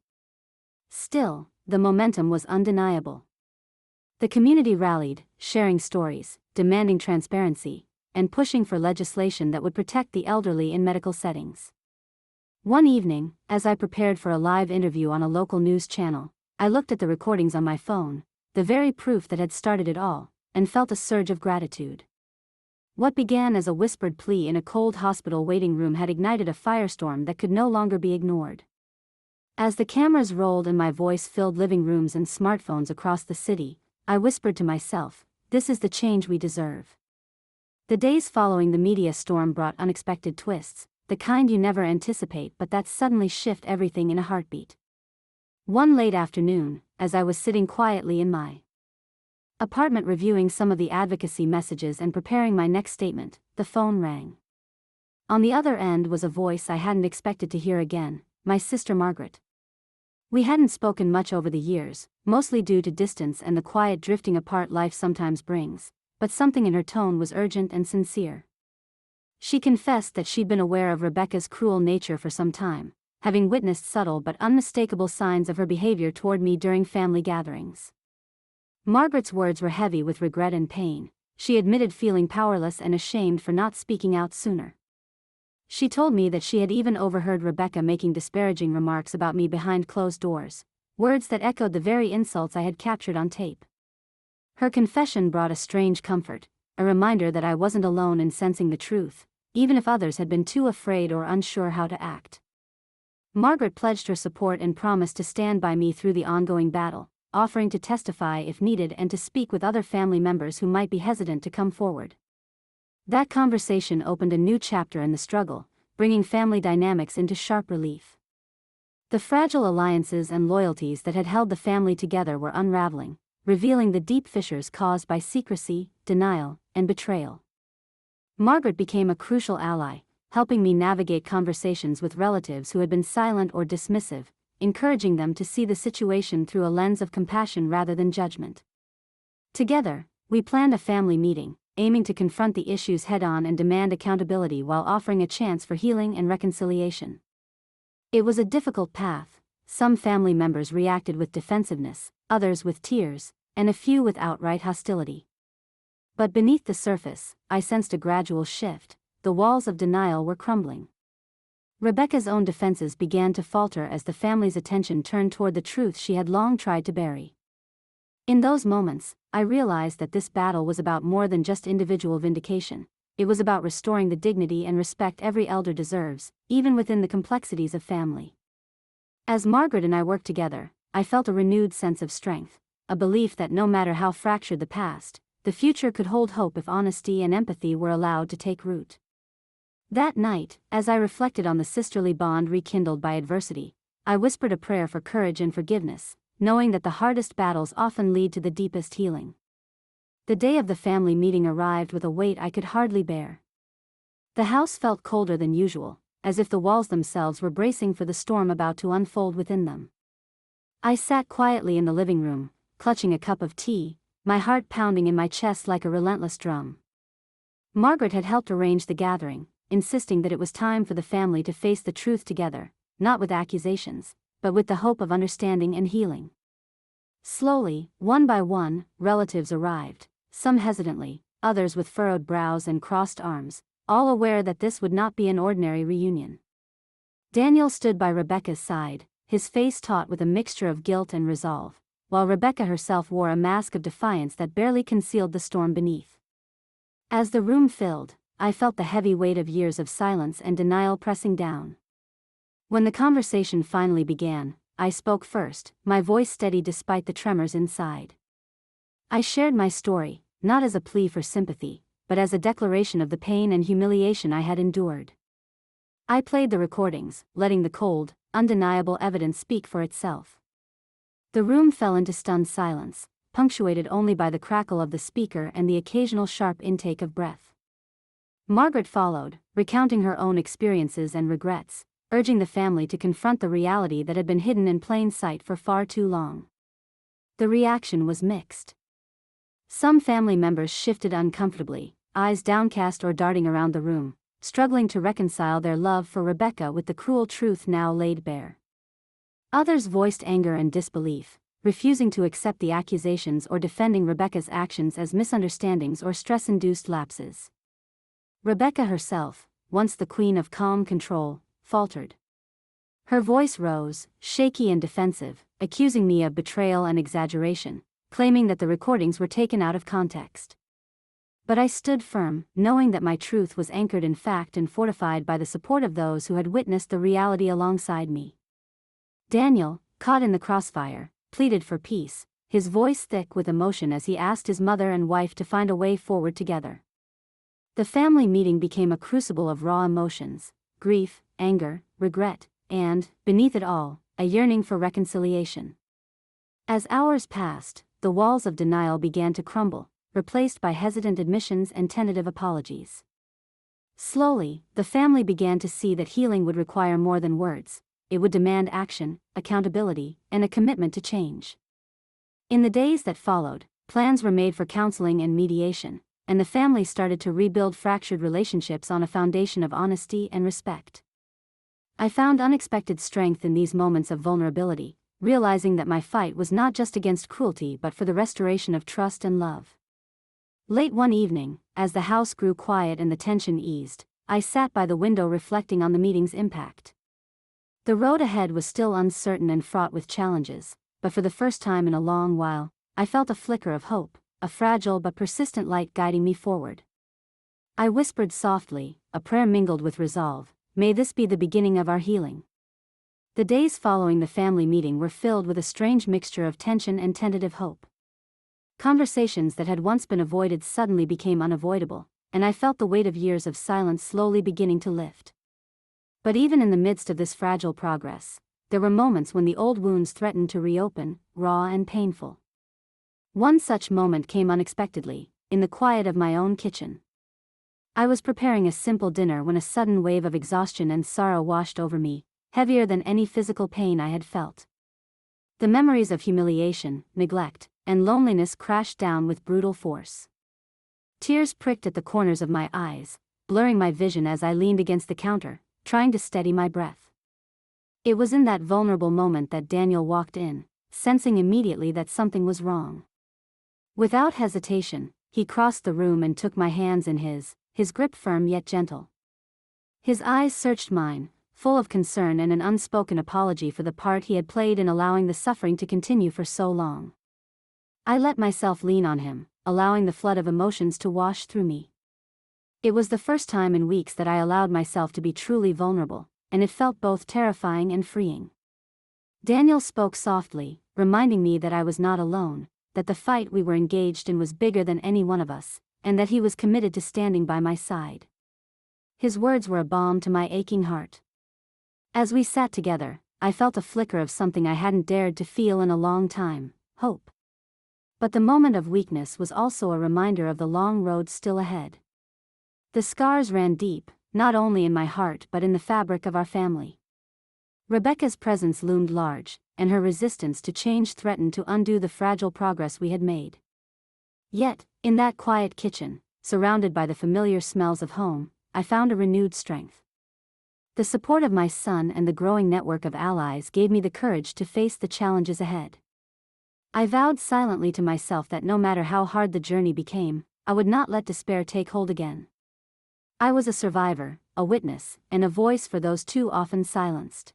Still, the momentum was undeniable. The community rallied, sharing stories, demanding transparency, and pushing for legislation that would protect the elderly in medical settings. One evening, as I prepared for a live interview on a local news channel, I looked at the recordings on my phone, the very proof that had started it all, and felt a surge of gratitude. What began as a whispered plea in a cold hospital waiting room had ignited a firestorm that could no longer be ignored. As the cameras rolled and my voice filled living rooms and smartphones across the city, I whispered to myself, "This is the change we deserve." The days following the media storm brought unexpected twists, the kind you never anticipate but that suddenly shift everything in a heartbeat. One late afternoon, as I was sitting quietly in my apartment reviewing some of the advocacy messages and preparing my next statement, the phone rang. On the other end was a voice I hadn't expected to hear again, my sister Margaret. We hadn't spoken much over the years, mostly due to distance and the quiet drifting apart life sometimes brings, but something in her tone was urgent and sincere. She confessed that she'd been aware of Rebecca's cruel nature for some time, having witnessed subtle but unmistakable signs of her behavior toward me during family gatherings. Margaret's words were heavy with regret and pain. She admitted feeling powerless and ashamed for not speaking out sooner. She told me that she had even overheard Rebecca making disparaging remarks about me behind closed doors, words that echoed the very insults I had captured on tape. Her confession brought a strange comfort, a reminder that I wasn't alone in sensing the truth, even if others had been too afraid or unsure how to act. Margaret pledged her support and promised to stand by me through the ongoing battle, offering to testify if needed and to speak with other family members who might be hesitant to come forward. That conversation opened a new chapter in the struggle, bringing family dynamics into sharp relief. The fragile alliances and loyalties that had held the family together were unraveling, revealing the deep fissures caused by secrecy, denial, and betrayal. Margaret became a crucial ally, helping me navigate conversations with relatives who had been silent or dismissive, encouraging them to see the situation through a lens of compassion rather than judgment. Together, we planned a family meeting, aiming to confront the issues head-on and demand accountability while offering a chance for healing and reconciliation. It was a difficult path. Some family members reacted with defensiveness, others with tears, and a few with outright hostility. But beneath the surface, I sensed a gradual shift. The walls of denial were crumbling. Rebecca's own defenses began to falter as the family's attention turned toward the truth she had long tried to bury. In those moments, I realized that this battle was about more than just individual vindication. It was about restoring the dignity and respect every elder deserves, even within the complexities of family. As Margaret and I worked together, I felt a renewed sense of strength, a belief that no matter how fractured the past, the future could hold hope if honesty and empathy were allowed to take root. That night, as I reflected on the sisterly bond rekindled by adversity, I whispered a prayer for courage and forgiveness, knowing that the hardest battles often lead to the deepest healing. The day of the family meeting arrived with a weight I could hardly bear. The house felt colder than usual, as if the walls themselves were bracing for the storm about to unfold within them. I sat quietly in the living room, clutching a cup of tea, my heart pounding in my chest like a relentless drum. Margaret had helped arrange the gathering, insisting that it was time for the family to face the truth together, not with accusations, but with the hope of understanding and healing. Slowly, one by one, relatives arrived, some hesitantly, others with furrowed brows and crossed arms, all aware that this would not be an ordinary reunion. Daniel stood by Rebecca's side, his face taut with a mixture of guilt and resolve, while Rebecca herself wore a mask of defiance that barely concealed the storm beneath. As the room filled, I felt the heavy weight of years of silence and denial pressing down. When the conversation finally began, I spoke first, my voice steady despite the tremors inside. I shared my story, not as a plea for sympathy, but as a declaration of the pain and humiliation I had endured. I played the recordings, letting the cold, undeniable evidence speak for itself. The room fell into stunned silence, punctuated only by the crackle of the speaker and the occasional sharp intake of breath. Margaret followed, recounting her own experiences and regrets, urging the family to confront the reality that had been hidden in plain sight for far too long. The reaction was mixed. Some family members shifted uncomfortably, eyes downcast or darting around the room, struggling to reconcile their love for Rebecca with the cruel truth now laid bare. Others voiced anger and disbelief, refusing to accept the accusations or defending Rebecca's actions as misunderstandings or stress-induced lapses. Rebecca herself, once the queen of calm control, faltered. Her voice rose, shaky and defensive, accusing me of betrayal and exaggeration, claiming that the recordings were taken out of context. But I stood firm, knowing that my truth was anchored in fact and fortified by the support of those who had witnessed the reality alongside me. Daniel, caught in the crossfire, pleaded for peace, his voice thick with emotion as he asked his mother and wife to find a way forward together. The family meeting became a crucible of raw emotions, grief, anger, regret, and, beneath it all, a yearning for reconciliation. As hours passed, the walls of denial began to crumble, replaced by hesitant admissions and tentative apologies. Slowly, the family began to see that healing would require more than words. It would demand action, accountability, and a commitment to change. In the days that followed, plans were made for counseling and mediation, and the family started to rebuild fractured relationships on a foundation of honesty and respect. I found unexpected strength in these moments of vulnerability, realizing that my fight was not just against cruelty but for the restoration of trust and love. Late one evening, as the house grew quiet and the tension eased, I sat by the window reflecting on the meeting's impact. The road ahead was still uncertain and fraught with challenges, but for the first time in a long while, I felt a flicker of hope, a fragile but persistent light guiding me forward. I whispered softly, a prayer mingled with resolve, "May this be the beginning of our healing." The days following the family meeting were filled with a strange mixture of tension and tentative hope. Conversations that had once been avoided suddenly became unavoidable, and I felt the weight of years of silence slowly beginning to lift. But even in the midst of this fragile progress, there were moments when the old wounds threatened to reopen, raw and painful. One such moment came unexpectedly, in the quiet of my own kitchen. I was preparing a simple dinner when a sudden wave of exhaustion and sorrow washed over me, heavier than any physical pain I had felt. The memories of humiliation, neglect, and loneliness crashed down with brutal force. Tears pricked at the corners of my eyes, blurring my vision as I leaned against the counter, trying to steady my breath. It was in that vulnerable moment that Daniel walked in, sensing immediately that something was wrong. Without hesitation, he crossed the room and took my hands in his grip firm yet gentle. His eyes searched mine, full of concern and an unspoken apology for the part he had played in allowing the suffering to continue for so long. I let myself lean on him, allowing the flood of emotions to wash through me. It was the first time in weeks that I allowed myself to be truly vulnerable, and it felt both terrifying and freeing. Daniel spoke softly, reminding me that I was not alone, that the fight we were engaged in was bigger than any one of us, and that he was committed to standing by my side. His words were a balm to my aching heart. As we sat together, I felt a flicker of something I hadn't dared to feel in a long time: hope. But the moment of weakness was also a reminder of the long road still ahead. The scars ran deep, not only in my heart but in the fabric of our family. Rebecca's presence loomed large, and her resistance to change threatened to undo the fragile progress we had made. Yet, in that quiet kitchen, surrounded by the familiar smells of home, I found a renewed strength. The support of my son and the growing network of allies gave me the courage to face the challenges ahead. I vowed silently to myself that no matter how hard the journey became, I would not let despair take hold again. I was a survivor, a witness, and a voice for those too often silenced.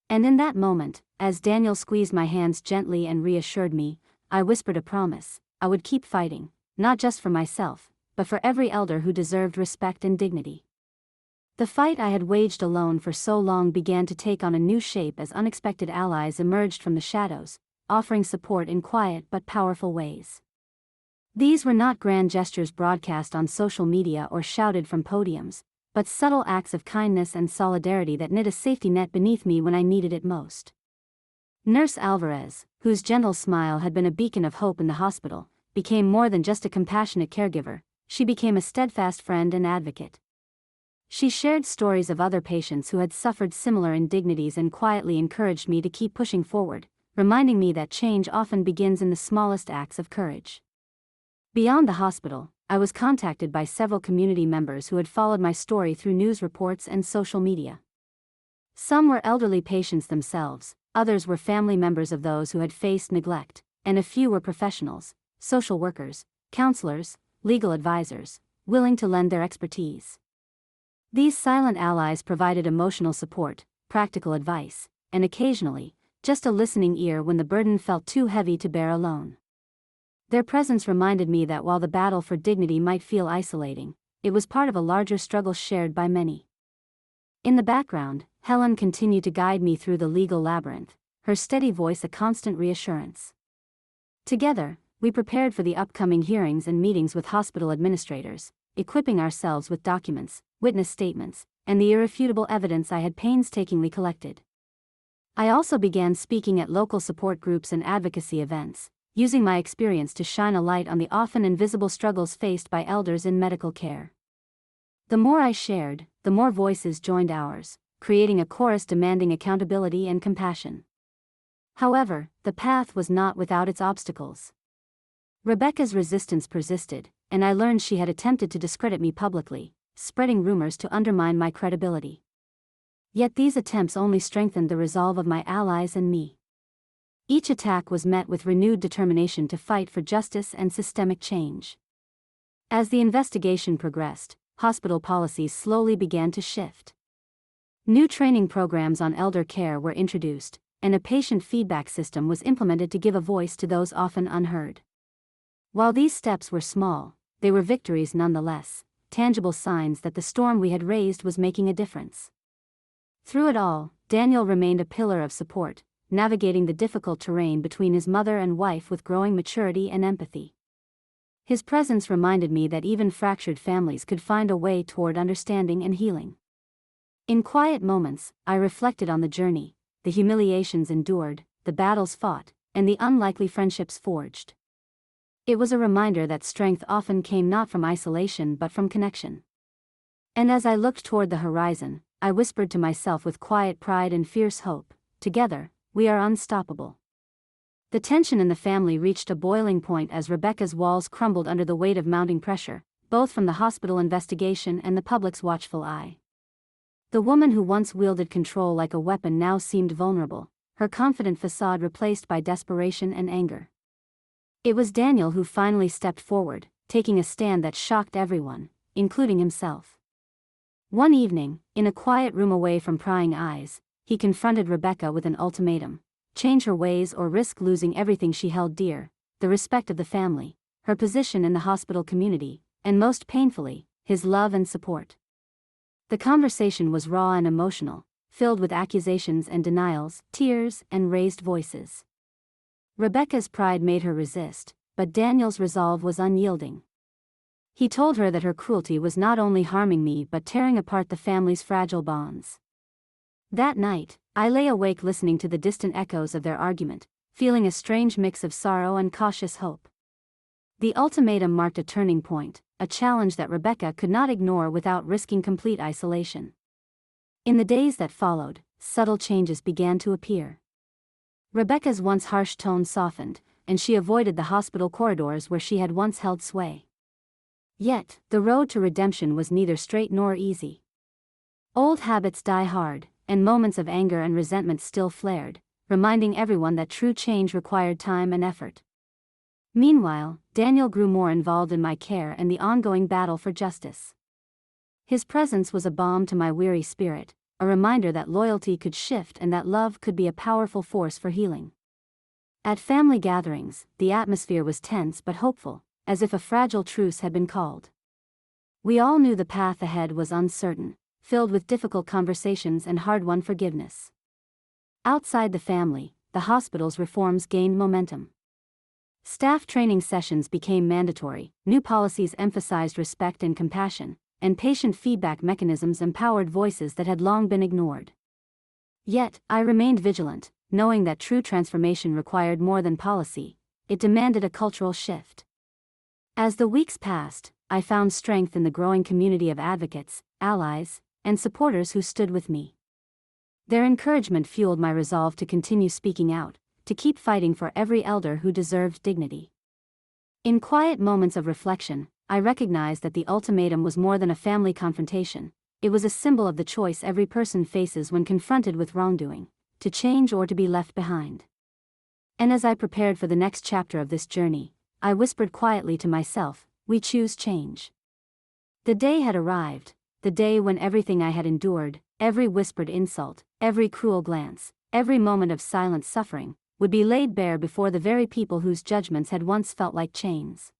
And in that moment, as Daniel squeezed my hands gently and reassured me, I whispered a promise: I would keep fighting, not just for myself, but for every elder who deserved respect and dignity. The fight I had waged alone for so long began to take on a new shape as unexpected allies emerged from the shadows, offering support in quiet but powerful ways. These were not grand gestures broadcast on social media or shouted from podiums, but subtle acts of kindness and solidarity that knit a safety net beneath me when I needed it most. Nurse Alvarez, whose gentle smile had been a beacon of hope in the hospital, became more than just a compassionate caregiver. She became a steadfast friend and advocate. She shared stories of other patients who had suffered similar indignities and quietly encouraged me to keep pushing forward, reminding me that change often begins in the smallest acts of courage. Beyond the hospital, I was contacted by several community members who had followed my story through news reports and social media. Some were elderly patients themselves, others were family members of those who had faced neglect, and a few were professionals, social workers, counselors, legal advisors, willing to lend their expertise. These silent allies provided emotional support, practical advice, and occasionally, just a listening ear when the burden felt too heavy to bear alone. Their presence reminded me that while the battle for dignity might feel isolating, it was part of a larger struggle shared by many. In the background, Helen continued to guide me through the legal labyrinth, her steady voice a constant reassurance. Together, we prepared for the upcoming hearings and meetings with hospital administrators, equipping ourselves with documents, witness statements, and the irrefutable evidence I had painstakingly collected. I also began speaking at local support groups and advocacy events, using my experience to shine a light on the often invisible struggles faced by elders in medical care. The more I shared, the more voices joined ours, creating a chorus demanding accountability and compassion. However, the path was not without its obstacles. Rebecca's resistance persisted, and I learned she had attempted to discredit me publicly, spreading rumors to undermine my credibility. Yet these attempts only strengthened the resolve of my allies and me. Each attack was met with renewed determination to fight for justice and systemic change. As the investigation progressed, hospital policies slowly began to shift. New training programs on elder care were introduced, and a patient feedback system was implemented to give a voice to those often unheard. While these steps were small, they were victories nonetheless, tangible signs that the storm we had raised was making a difference. Through it all, Daniel remained a pillar of support, navigating the difficult terrain between his mother and wife with growing maturity and empathy. His presence reminded me that even fractured families could find a way toward understanding and healing. In quiet moments, I reflected on the journey, the humiliations endured, the battles fought, and the unlikely friendships forged. It was a reminder that strength often came not from isolation but from connection. And as I looked toward the horizon, I whispered to myself with quiet pride and fierce hope, together, we are unstoppable. The tension in the family reached a boiling point as Rebecca's walls crumbled under the weight of mounting pressure, both from the hospital investigation and the public's watchful eye. The woman who once wielded control like a weapon now seemed vulnerable, her confident facade replaced by desperation and anger. It was Daniel who finally stepped forward, taking a stand that shocked everyone, including himself. One evening, in a quiet room away from prying eyes, he confronted Rebecca with an ultimatum: change her ways or risk losing everything she held dear, the respect of the family, her position in the hospital community, and most painfully, his love and support. The conversation was raw and emotional, filled with accusations and denials, tears and raised voices. Rebecca's pride made her resist, but Daniel's resolve was unyielding. He told her that her cruelty was not only harming me but tearing apart the family's fragile bonds. That night, I lay awake listening to the distant echoes of their argument, feeling a strange mix of sorrow and cautious hope. The ultimatum marked a turning point, a challenge that Rebecca could not ignore without risking complete isolation. In the days that followed, subtle changes began to appear. Rebecca's once harsh tone softened, and she avoided the hospital corridors where she had once held sway. Yet, the road to redemption was neither straight nor easy. Old habits die hard, and moments of anger and resentment still flared, reminding everyone that true change required time and effort. Meanwhile, Daniel grew more involved in my care and the ongoing battle for justice. His presence was a balm to my weary spirit, a reminder that loyalty could shift and that love could be a powerful force for healing. At family gatherings, the atmosphere was tense but hopeful, as if a fragile truce had been called. We all knew the path ahead was uncertain, filled with difficult conversations and hard-won forgiveness. Outside the family, the hospital's reforms gained momentum. Staff training sessions became mandatory, new policies emphasized respect and compassion, and patient feedback mechanisms empowered voices that had long been ignored. Yet, I remained vigilant, knowing that true transformation required more than policy, it demanded a cultural shift. As the weeks passed, I found strength in the growing community of advocates, allies, and supporters who stood with me. Their encouragement fueled my resolve to continue speaking out, to keep fighting for every elder who deserved dignity. In quiet moments of reflection, I recognized that the ultimatum was more than a family confrontation, it was a symbol of the choice every person faces when confronted with wrongdoing, to change or to be left behind. And as I prepared for the next chapter of this journey, I whispered quietly to myself, we choose change. The day had arrived, the day when everything I had endured, every whispered insult, every cruel glance, every moment of silent suffering, would be laid bare before the very people whose judgments had once felt like chains.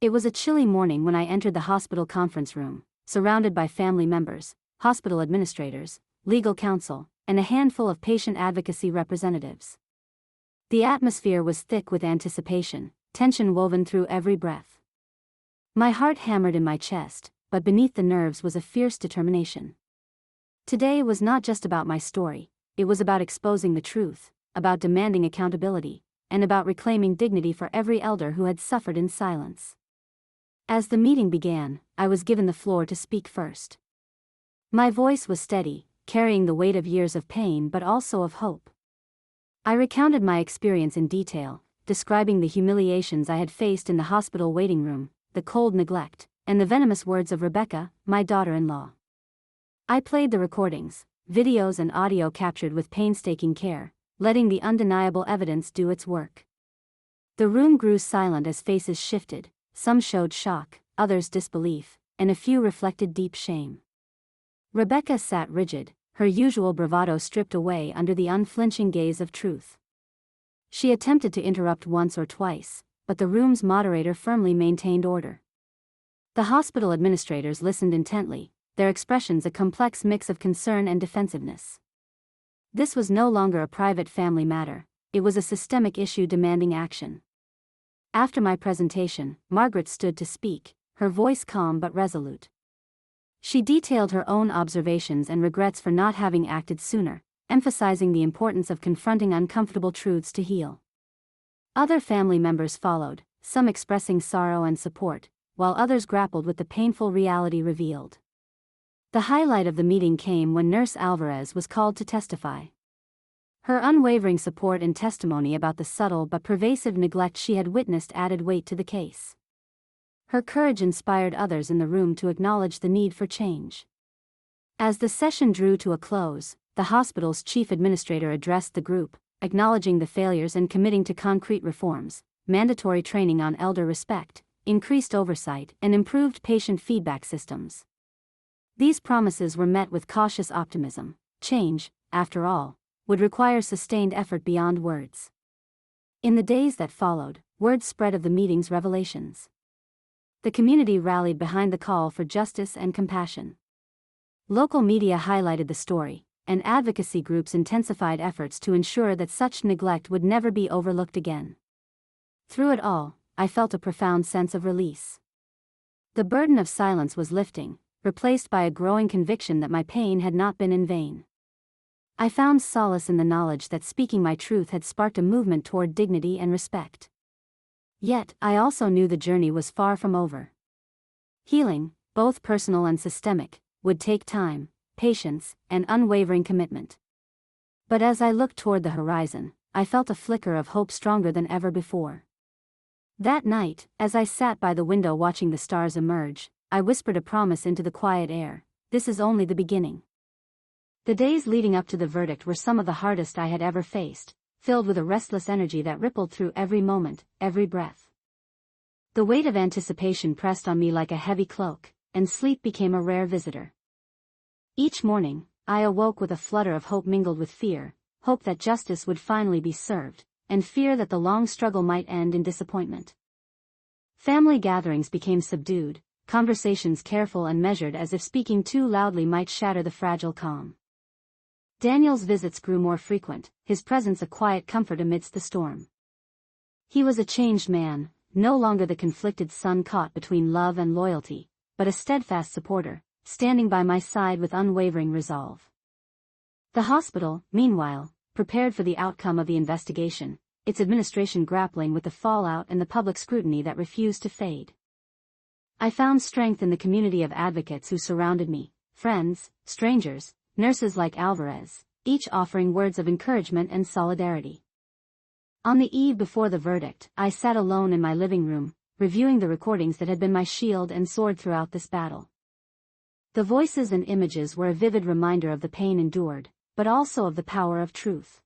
It was a chilly morning when I entered the hospital conference room, surrounded by family members, hospital administrators, legal counsel, and a handful of patient advocacy representatives. The atmosphere was thick with anticipation, tension woven through every breath. My heart hammered in my chest, but beneath the nerves was a fierce determination. Today was not just about my story, it was about exposing the truth, about demanding accountability, and about reclaiming dignity for every elder who had suffered in silence. As the meeting began, I was given the floor to speak first. My voice was steady, carrying the weight of years of pain but also of hope. I recounted my experience in detail, describing the humiliations I had faced in the hospital waiting room, the cold neglect, and the venomous words of Rebecca, my daughter-in-law. I played the recordings, videos and audio captured with painstaking care, letting the undeniable evidence do its work. The room grew silent as faces shifted, some showed shock, others disbelief, and a few reflected deep shame. Rebecca sat rigid, her usual bravado stripped away under the unflinching gaze of truth. She attempted to interrupt once or twice, but the room's moderator firmly maintained order. The hospital administrators listened intently, their expressions a complex mix of concern and defensiveness. This was no longer a private family matter, it was a systemic issue demanding action. After my presentation, Margaret stood to speak, her voice calm but resolute. She detailed her own observations and regrets for not having acted sooner, emphasizing the importance of confronting uncomfortable truths to heal. Other family members followed, some expressing sorrow and support, while others grappled with the painful reality revealed. The highlight of the meeting came when Nurse Alvarez was called to testify. Her unwavering support and testimony about the subtle but pervasive neglect she had witnessed added weight to the case. Her courage inspired others in the room to acknowledge the need for change. As the session drew to a close, the hospital's chief administrator addressed the group, acknowledging the failures and committing to concrete reforms, mandatory training on elder respect, increased oversight, and improved patient feedback systems. These promises were met with cautious optimism. Change, after all, would require sustained effort beyond words. In the days that followed, word spread of the meeting's revelations. The community rallied behind the call for justice and compassion. Local media highlighted the story, and advocacy groups intensified efforts to ensure that such neglect would never be overlooked again. Through it all, I felt a profound sense of release. The burden of silence was lifting, replaced by a growing conviction that my pain had not been in vain. I found solace in the knowledge that speaking my truth had sparked a movement toward dignity and respect. Yet, I also knew the journey was far from over. Healing, both personal and systemic, would take time, patience, and unwavering commitment. But as I looked toward the horizon, I felt a flicker of hope stronger than ever before. That night, as I sat by the window watching the stars emerge, I whispered a promise into the quiet air: this is only the beginning. The days leading up to the verdict were some of the hardest I had ever faced, filled with a restless energy that rippled through every moment, every breath. The weight of anticipation pressed on me like a heavy cloak, and sleep became a rare visitor. Each morning, I awoke with a flutter of hope mingled with fear, hope that justice would finally be served, and fear that the long struggle might end in disappointment. Family gatherings became subdued, conversations careful and measured as if speaking too loudly might shatter the fragile calm. Daniel's visits grew more frequent, his presence a quiet comfort amidst the storm. He was a changed man, no longer the conflicted son caught between love and loyalty, but a steadfast supporter, standing by my side with unwavering resolve. The hospital, meanwhile, prepared for the outcome of the investigation, its administration grappling with the fallout and the public scrutiny that refused to fade. I found strength in the community of advocates who surrounded me, friends, strangers, nurses like Alvarez, each offering words of encouragement and solidarity. On the eve before the verdict, I sat alone in my living room, reviewing the recordings that had been my shield and sword throughout this battle. The voices and images were a vivid reminder of the pain endured, but also of the power of truth.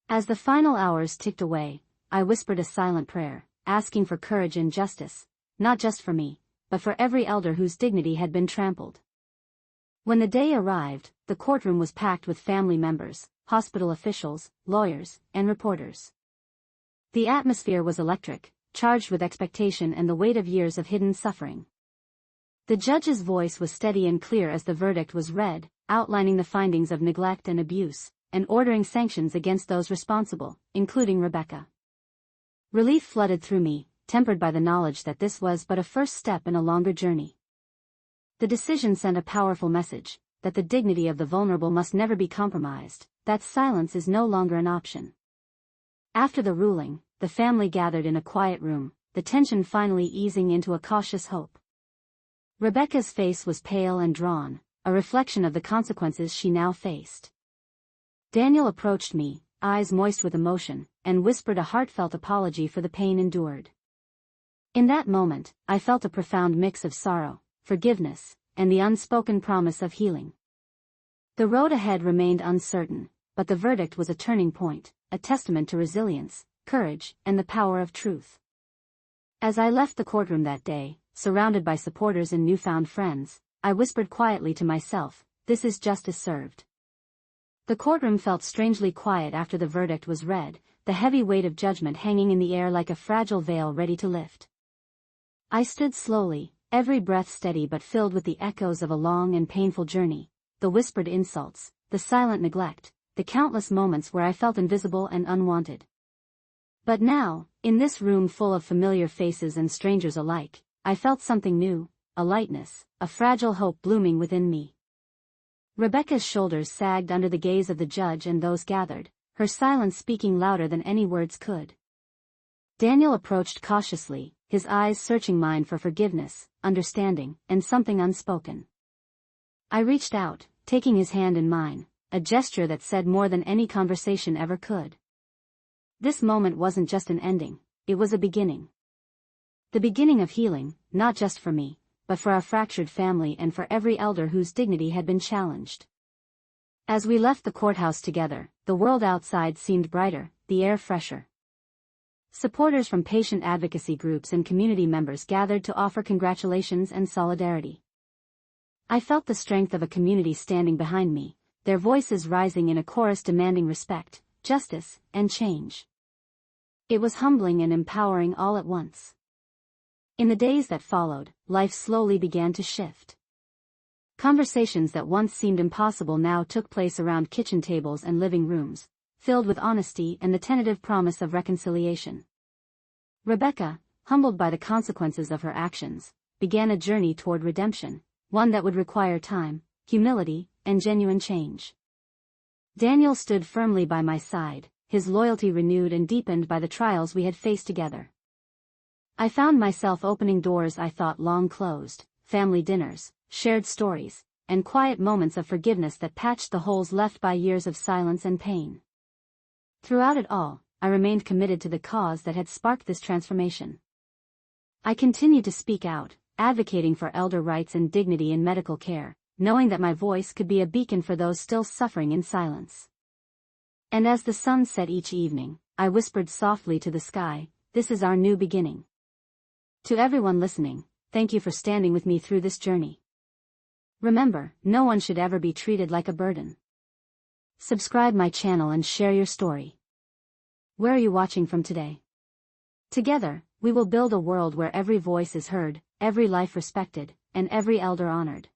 As the final hours ticked away, I whispered a silent prayer, asking for courage and justice, not just for me, but for every elder whose dignity had been trampled. When the day arrived, the courtroom was packed with family members, hospital officials, lawyers, and reporters. The atmosphere was electric, charged with expectation and the weight of years of hidden suffering. The judge's voice was steady and clear as the verdict was read, outlining the findings of neglect and abuse, and ordering sanctions against those responsible, including Rebecca. Relief flooded through me, tempered by the knowledge that this was but a first step in a longer journey. The decision sent a powerful message, that the dignity of the vulnerable must never be compromised, that silence is no longer an option. After the ruling, the family gathered in a quiet room, the tension finally easing into a cautious hope. Rebecca's face was pale and drawn, a reflection of the consequences she now faced. Daniel approached me, eyes moist with emotion, and whispered a heartfelt apology for the pain endured. In that moment, I felt a profound mix of sorrow, forgiveness, and the unspoken promise of healing. The road ahead remained uncertain, but the verdict was a turning point, a testament to resilience, courage, and the power of truth. As I left the courtroom that day, surrounded by supporters and newfound friends, I whispered quietly to myself, "This is justice served." The courtroom felt strangely quiet after the verdict was read, the heavy weight of judgment hanging in the air like a fragile veil ready to lift. I stood slowly, every breath steady but filled with the echoes of a long and painful journey, the whispered insults, the silent neglect, the countless moments where I felt invisible and unwanted. But now, in this room full of familiar faces and strangers alike, I felt something new, a lightness, a fragile hope blooming within me. Rebecca's shoulders sagged under the gaze of the judge and those gathered, her silence speaking louder than any words could. Daniel approached cautiously, his eyes searching mine for forgiveness, understanding, and something unspoken. I reached out, taking his hand in mine, a gesture that said more than any conversation ever could. This moment wasn't just an ending, it was a beginning. The beginning of healing, not just for me, but for our fractured family and for every elder whose dignity had been challenged. As we left the courthouse together, the world outside seemed brighter, the air fresher. Supporters from patient advocacy groups and community members gathered to offer congratulations and solidarity. I felt the strength of a community standing behind me, their voices rising in a chorus demanding respect, justice, and change. It was humbling and empowering all at once. In the days that followed, life slowly began to shift. Conversations that once seemed impossible now took place around kitchen tables and living rooms, filled with honesty and the tentative promise of reconciliation. Rebecca, humbled by the consequences of her actions, began a journey toward redemption, one that would require time, humility, and genuine change. Daniel stood firmly by my side, his loyalty renewed and deepened by the trials we had faced together. I found myself opening doors I thought long closed, family dinners, shared stories, and quiet moments of forgiveness that patched the holes left by years of silence and pain. Throughout it all, I remained committed to the cause that had sparked this transformation. I continued to speak out, advocating for elder rights and dignity in medical care, knowing that my voice could be a beacon for those still suffering in silence. And as the sun set each evening, I whispered softly to the sky, "This is our new beginning." To everyone listening, thank you for standing with me through this journey. Remember, no one should ever be treated like a burden. Subscribe my channel and share your story. Where are you watching from today? Together, we will build a world where every voice is heard, every life respected, and every elder honored.